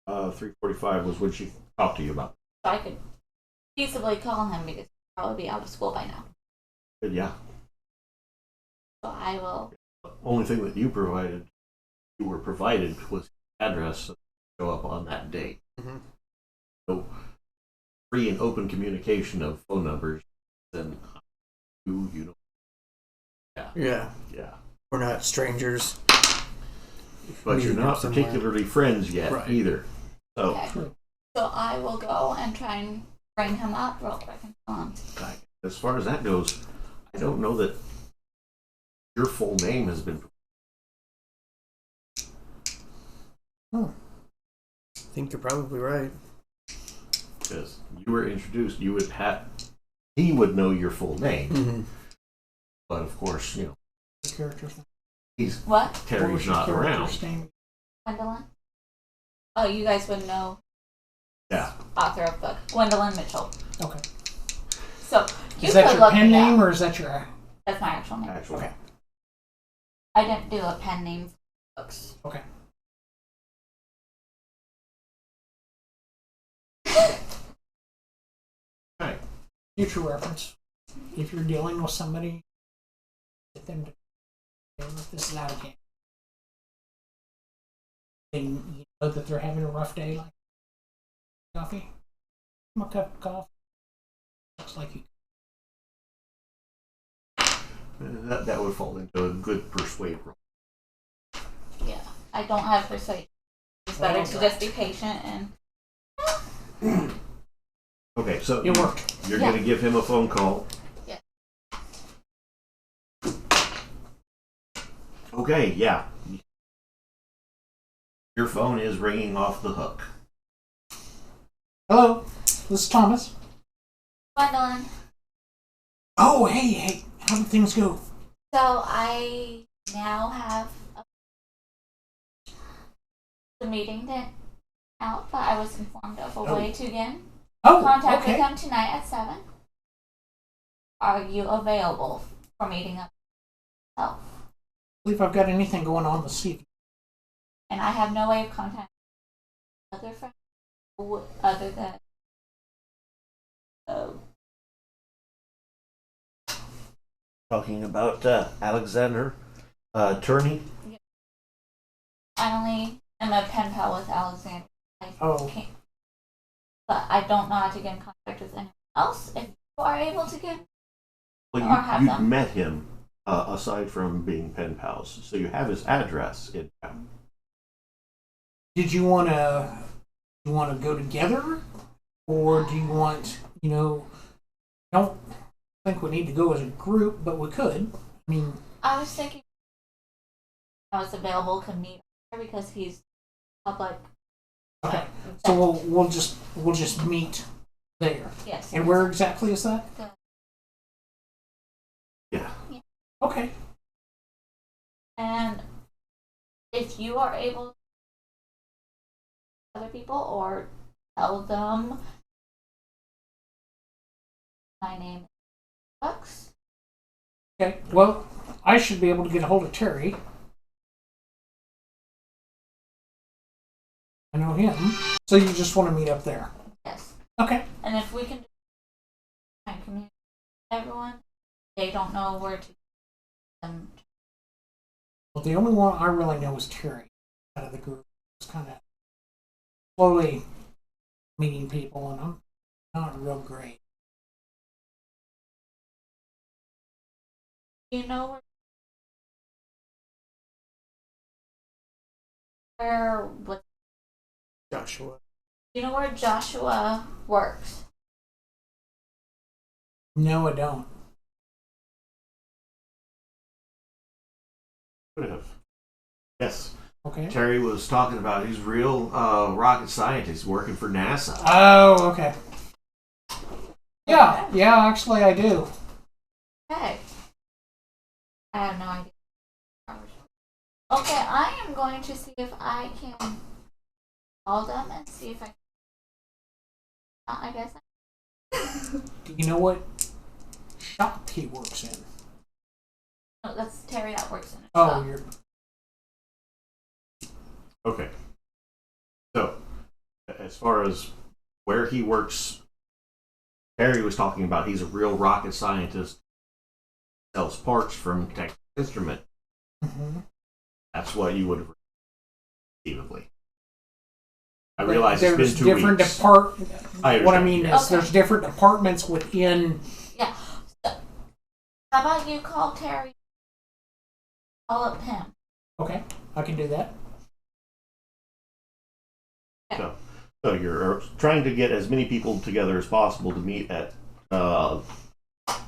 3:45 was when she talked to you about So I could feasibly call him because he'll probably be out of school by now. it. Yeah. So I will. The only thing that you were provided was address to show up on that date. Mm-hmm. So free and open communication of phone numbers, then you know. Yeah, Yeah. we're not strangers. But you're Meeting not up somewhere. particularly friends yet Right. either. So Okay. So I will go and try and bring him up real quick and tell him. as far as that goes, I don't know that your full name has been. I think you're probably right. Because you were introduced, you would have, he would know your full name, Mm-hmm. but of course, you know, The character's name. he's What? What was Terry's your not character's around. name? Gwendolyn? Oh, you guys would know Yeah, author of book. Gwendolyn Mitchell. Okay. So you Is that could your look pen me name up. or is that your? That's my actual name. actually. Okay. I didn't do a pen name for books. Okay. Right. Future reference. If you're dealing with somebody, get them to. If this is out of game, and you know that they're having a rough day, like coffee. a cup of coffee. Looks like you. That would fall into a good persuade role. Yeah, I don't have persuasion. It's better to just be patient and. Okay, so It worked. you're Yeah. going to give him a phone call. Yeah. Okay, yeah. Your phone is ringing off the hook. Hello, this is Thomas. Gwendolyn. Oh, hey, how did things go? So I now have the meeting that out, but I was informed of a way to again Oh, contact okay. with them tonight at 7. Are you available for meeting up? Oh, I believe I've got anything going on this evening. and I have no way of contacting other friends other than Talking about Alexander Turney. I only am a pen pal with Alexander. I Oh. can't, but I don't know how to get in contact with anyone else. If you are able to get, Well, Or have you've them. met him aside from being pen pals, so you have his address in town. Did you want to go together, or do you want, I don't think we need to go as a group, but we could. I mean, I was thinking I was available to meet her because he's public. okay. So we'll just meet there. Yes. And where exactly is that? Yeah. Okay. And if you are able to other people or tell them my name is Bucks. Okay. Well, I should be able to get a hold of Terry. I know him. So you just want to meet up there? Yes. Okay. And if we can try and communicate with everyone, they don't know where to Well, the only one I really know is Terry out of the group. It's kind of slowly meeting people, and I'm not real great. you know where what Joshua. you know where Joshua works? No, I don't. Could have. Yes. Okay. Terry was talking about he's a real rocket scientist working for NASA. Oh, okay. Yeah, actually I do. Hey. I have no idea. Okay, I am going to see if I can call them and see if I can. I guess. Do you know what shop he works in? No, that's Terry that works in it. Oh, you're Okay. So, as far as where he works, Terry was talking about he's a real rocket scientist, sells parts from Texas Instrument. mm-hmm. That's what you would have conceivably. I realize there's it's been 2 different weeks. What I mean is Okay. there's different departments within. Yeah. So, how about you call Terry? Call up him. Okay, I can do that. So you're trying to get as many people together as possible to meet at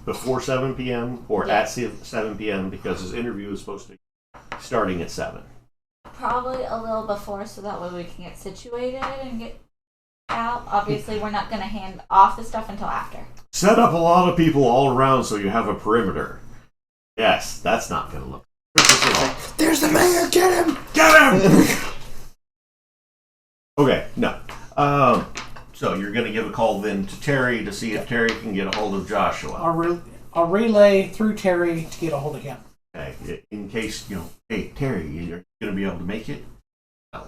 before 7 p.m. or Yeah. at 7 p.m. because his interview is supposed to be starting at 7. Probably a little before so that way we can get situated and get out. Obviously, we're not going to hand off the stuff until after. Set up a lot of people all around so you have a perimeter. Yes, that's not going to look. There's the mayor. Get him. Get him! Okay, no. So you're going to give a call then to Terry to see if Terry can get a hold of Joshua. I'll relay through Terry to get a hold of him. Okay, in case, hey, Terry, you're going to be able to make it? No.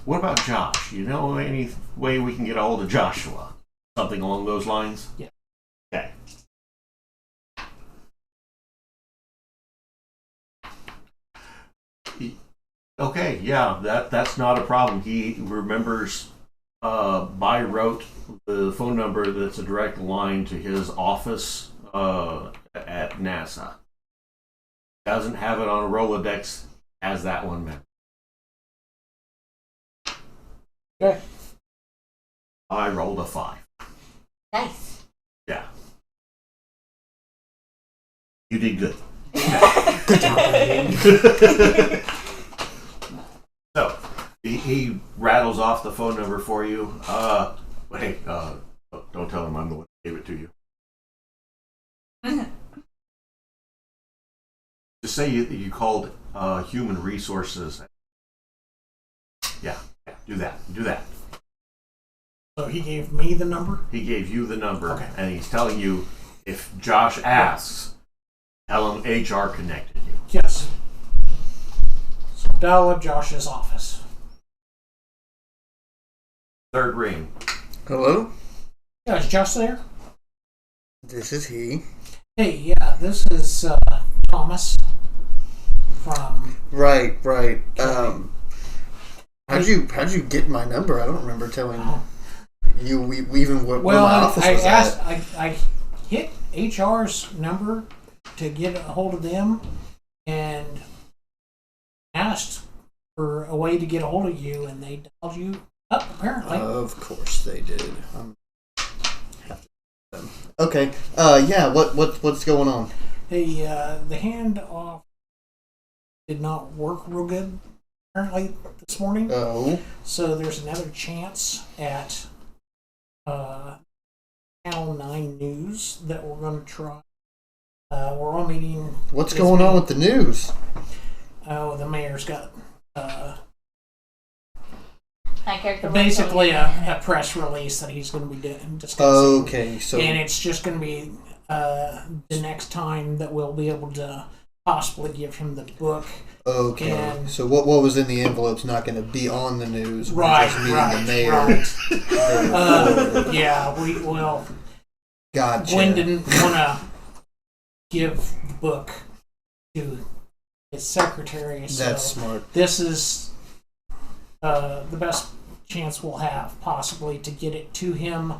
What about Josh? You know any way we can get a hold of Joshua? Something along those lines? Yeah. Okay. Okay, yeah, that's not a problem. He remembers by rote the phone number that's a direct line to his office at NASA. Doesn't have it on a Rolodex as that one member. Okay. I rolled a 5. Nice. Yeah. You did good. Good job, baby. So, he rattles off the phone number for you. Hey, don't tell him I'm the one who gave it to you. Just say you called Human Resources. Yeah, do that. So he gave me the number? He gave you the number, Okay. and he's telling you if Josh asks, tell him HR connected you. Yes. So dial up Josh's office. Third ring. Hello? Yeah, is Josh there? This is he. Hey, yeah, this is Thomas from... Right. How'd you get my number? I don't remember telling you we even where my office was asked, at. I hit HR's number to get a hold of them and asked for a way to get a hold of you, and they dialed you up, apparently. Of course they did. Okay. Yeah. What's going on? Hey, the handoff did not work real good, apparently, this morning. Oh. So there's another chance at Channel 9 News that we're going to try. We're all meeting. What's going on with the news? Oh, the mayor's got My character basically a press release that he's going to be discussing. Okay, so And it's just going to be the next time that we'll be able to possibly give him the book. okay. And So what was in the envelope's not going to be on the news. We're right, just meeting right, the mayor. right. Yeah, we will. Gotcha. Gwen didn't want to give the book to his secretary, so That's smart. this is the best chance we'll have possibly to get it to him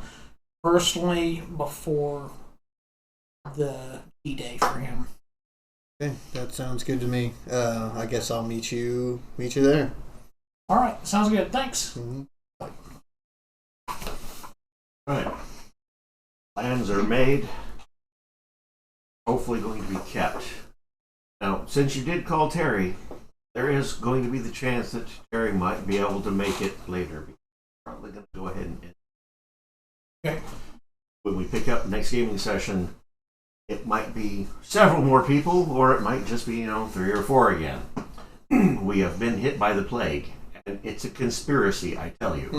personally before the D-Day for him. Okay, that sounds good to me. I guess I'll meet you there. All right, sounds good. Thanks. Mm-hmm. Right. Plans are made. Hopefully going to be kept. Now, since you did call Terry, there is going to be the chance that Terry might be able to make it later. We're probably going to go ahead and Okay. when we pick up next gaming session, it might be several more people, or it might just be, 3 or 4 again. We have been hit by the plague, and it's a conspiracy, I tell you.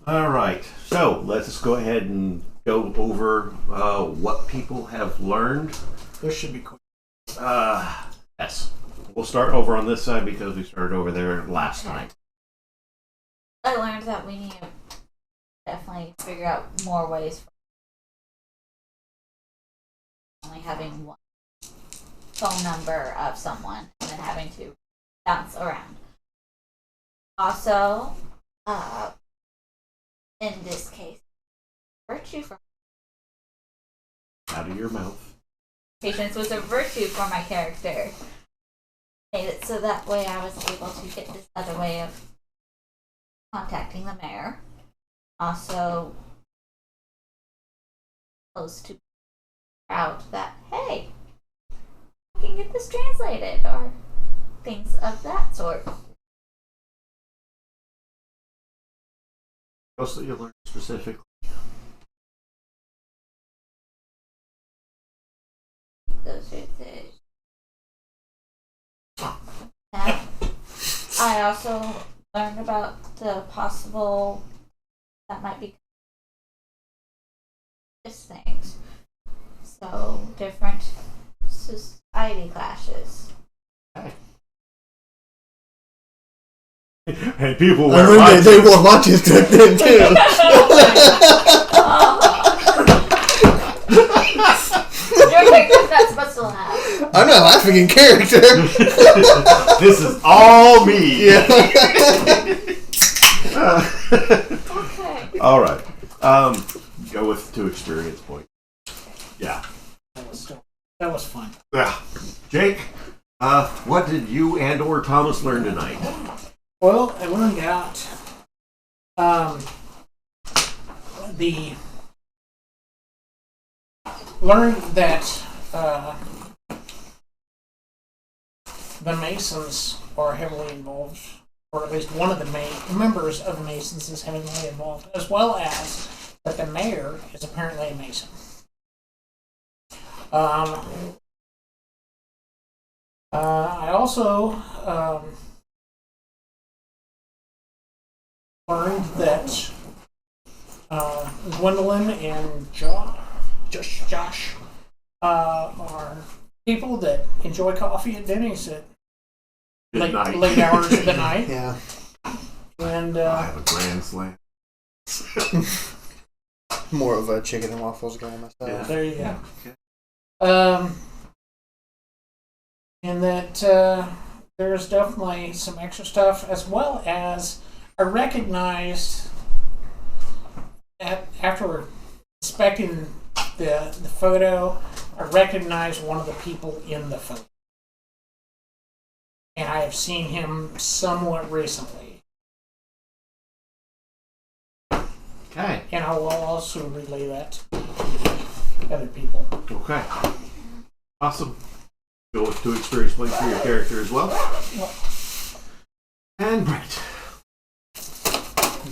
All right, so let's go ahead and go over what people have learned. This should be quick. Yes. We'll start over on this side because we started over there last time. I learned that we need to definitely figure out more ways for only having one phone number of someone and then having to bounce around. Also, in this case, virtue for Out of your mouth. patience was a virtue for my character. Made it so that way I was able to get this other way of contacting the mayor. Also, close to out that, hey, I can get this translated, or things of that sort. What else that you learned specifically? Those are the. Now, I also learned about the possible that might be things. So different society clashes. And people I remember they wore watches back then too. Your character's not supposed to laugh. I'm not laughing in character. This is all me. Yeah. Okay. All right. Go with 2 experience points. Yeah. That was fun. Yeah. Jake, what did you and or Thomas learn tonight? Well, I learned out learned that the Masons are heavily involved, or at least one of the members of the Masons is heavily involved, as well as that the mayor is apparently a Mason. I also learned that Gwendolyn and Josh are people that enjoy coffee at Denny's at late hours of the night. Yeah. And I have a grand slam. More of a chicken and waffles guy myself. Yeah. there you go. Okay. And that there's definitely some extra stuff, as well as I recognized after inspecting the photo, I recognized one of the people in the photo. And I have seen him somewhat recently. Okay. And I will also relay that to other people. Okay. Awesome. Go with 2 experience points for your character as well. And Brett.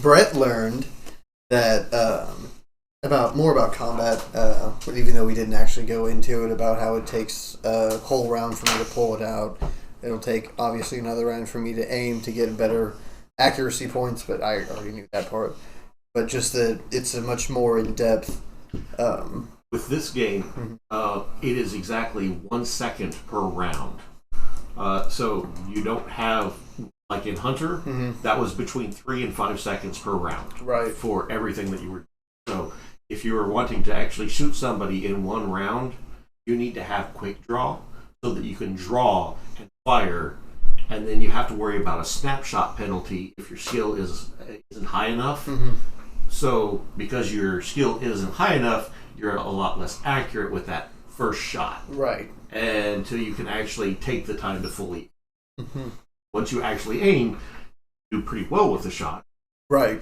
Brett learned that more about combat, even though we didn't actually go into it, about how it takes a whole round for me to pull it out. It'll take obviously another round for me to aim to get better accuracy points, but I already knew that part. But just that it's a much more in depth. With this game, it is exactly 1 second per round. So you don't have, like in Hunter, that was between 3 and 5 seconds per round. Right. For everything that you were. So if you were wanting to actually shoot somebody in 1 round, you need to have quick draw so that you can draw and fire, and then you have to worry about a snapshot penalty if your skill isn't high enough. So because your skill isn't high enough, you're a lot less accurate with that first shot. Right. Until you can actually take the time to fully. Once you actually aim, you do pretty well with the shot. Right.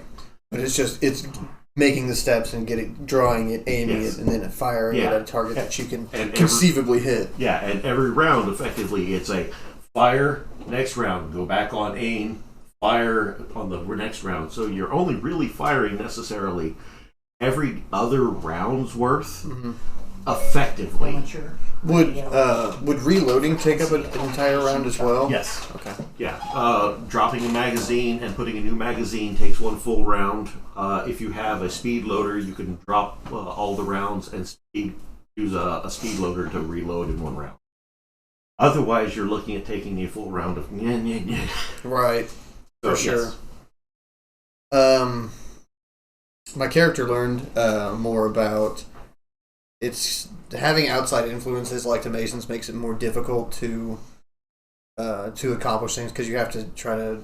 But it's making the steps and drawing it, aiming it, and then firing it at a target that you can conceivably hit. Yeah, and every round, effectively, it's a fire, next round, go back on aim, fire on the next round. So you're only really firing necessarily every other round's worth effectively. Would reloading take up an entire round as well? Yes. Okay. Yeah. Dropping a magazine and putting a new magazine takes 1 full round. If you have a speed loader, you can drop all the rounds and use a speed loader to reload in 1 round. Otherwise, you're looking at taking a full round of Right. So, For sure. Yes. My character learned more about it's having outside influences like the Masons makes it more difficult to accomplish things because you have to try to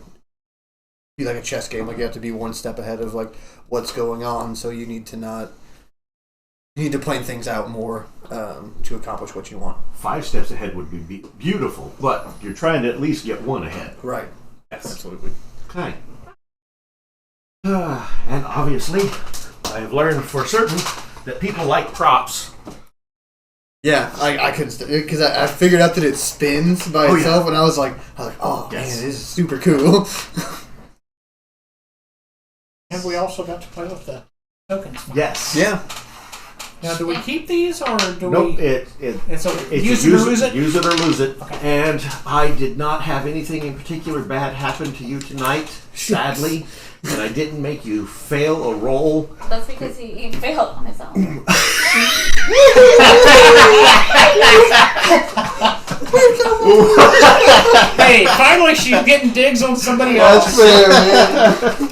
be like a chess game. Like you have to be 1 step ahead of like what's going on. So you need to plan things out more to accomplish what you want. 5 steps ahead would be beautiful, but you're trying to at least get 1 ahead. Right. Yes. Absolutely. Okay. And obviously, I have learned for certain that people like props. Yeah, I could because I figured out that it spins by itself, and I was like, oh man, this is super cool. And we also got to play with the tokens. Yes. Yeah. Now, do we keep these, or do Nope, we? it's use it or lose it? Use it or lose it. Okay. And I did not have anything in particular bad happen to you tonight, sadly. And I didn't make you fail a roll. That's because he failed on his own. Hey, finally she's getting digs on somebody else. That's fair, man.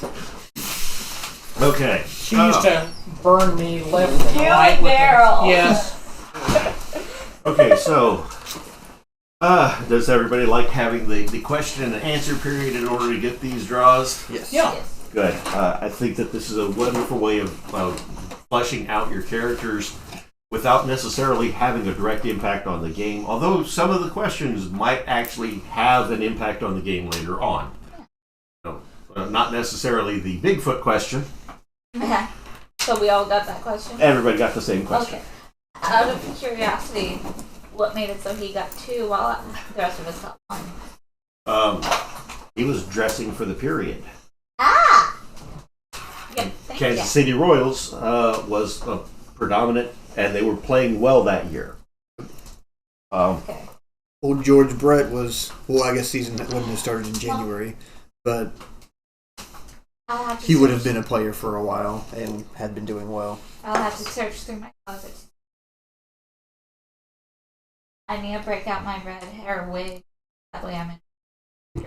Okay. She used to burn me left and You right. and Daryl. Yes. Okay, so does everybody like having the question and answer period in order to get these draws? Yes. Yeah. Good. I think that this is a wonderful way of fleshing out your characters without necessarily having a direct impact on the game, although some of the questions might actually have an impact on the game later on. Not necessarily the Bigfoot question. Okay. So we all got that question? Everybody got the same question. Okay. Out of curiosity, what made it so he got 2 while the rest of us got 1? He was dressing for the period. Ah! Yeah, Kansas City Royals was predominant, and they were playing well that year. Okay. Old George Brett was, well, I guess season wouldn't have started in January, but he would have been a player for a while and had been doing well. I'll have to search through my closet. I need to break out my red hair wig. That way I'm in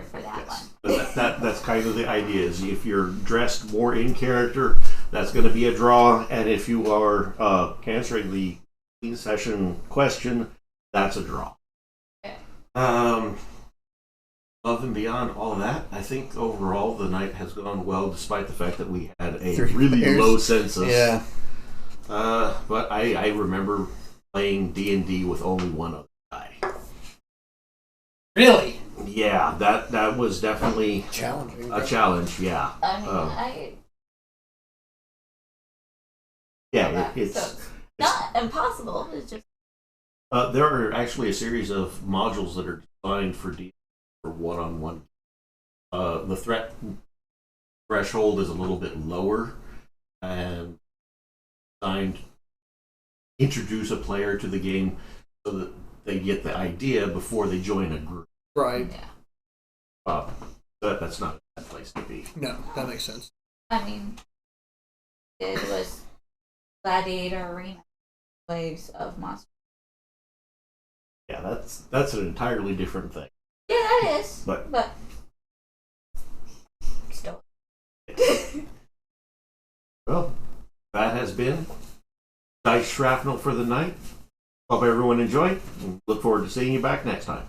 for that one. That's kind of the idea, is if you're dressed more in character, that's going to be a draw, and if you are answering the in-session question, that's a draw. Okay. Above and beyond all that, I think overall the night has gone well, despite the fact that we had a 3 really players. low census. Yeah. But I remember playing D&D with only one other guy. Really? Yeah, that was definitely Challenging. a challenge. Yeah. I mean, It's not impossible. It's just there are actually a series of modules that are designed for D for one-on-one. The threat threshold is a little bit lower, and designed to introduce a player to the game so that they get the idea before they join a group. Right. yeah. That's not a bad place to be. No, that makes sense. I mean, it was Gladiator Arena waves of monsters. Yeah, that's an entirely different thing. Yeah, that is. But Still. well, that has been Dice Shrapnel for the night. Hope everyone enjoyed, and look forward to seeing you back next time.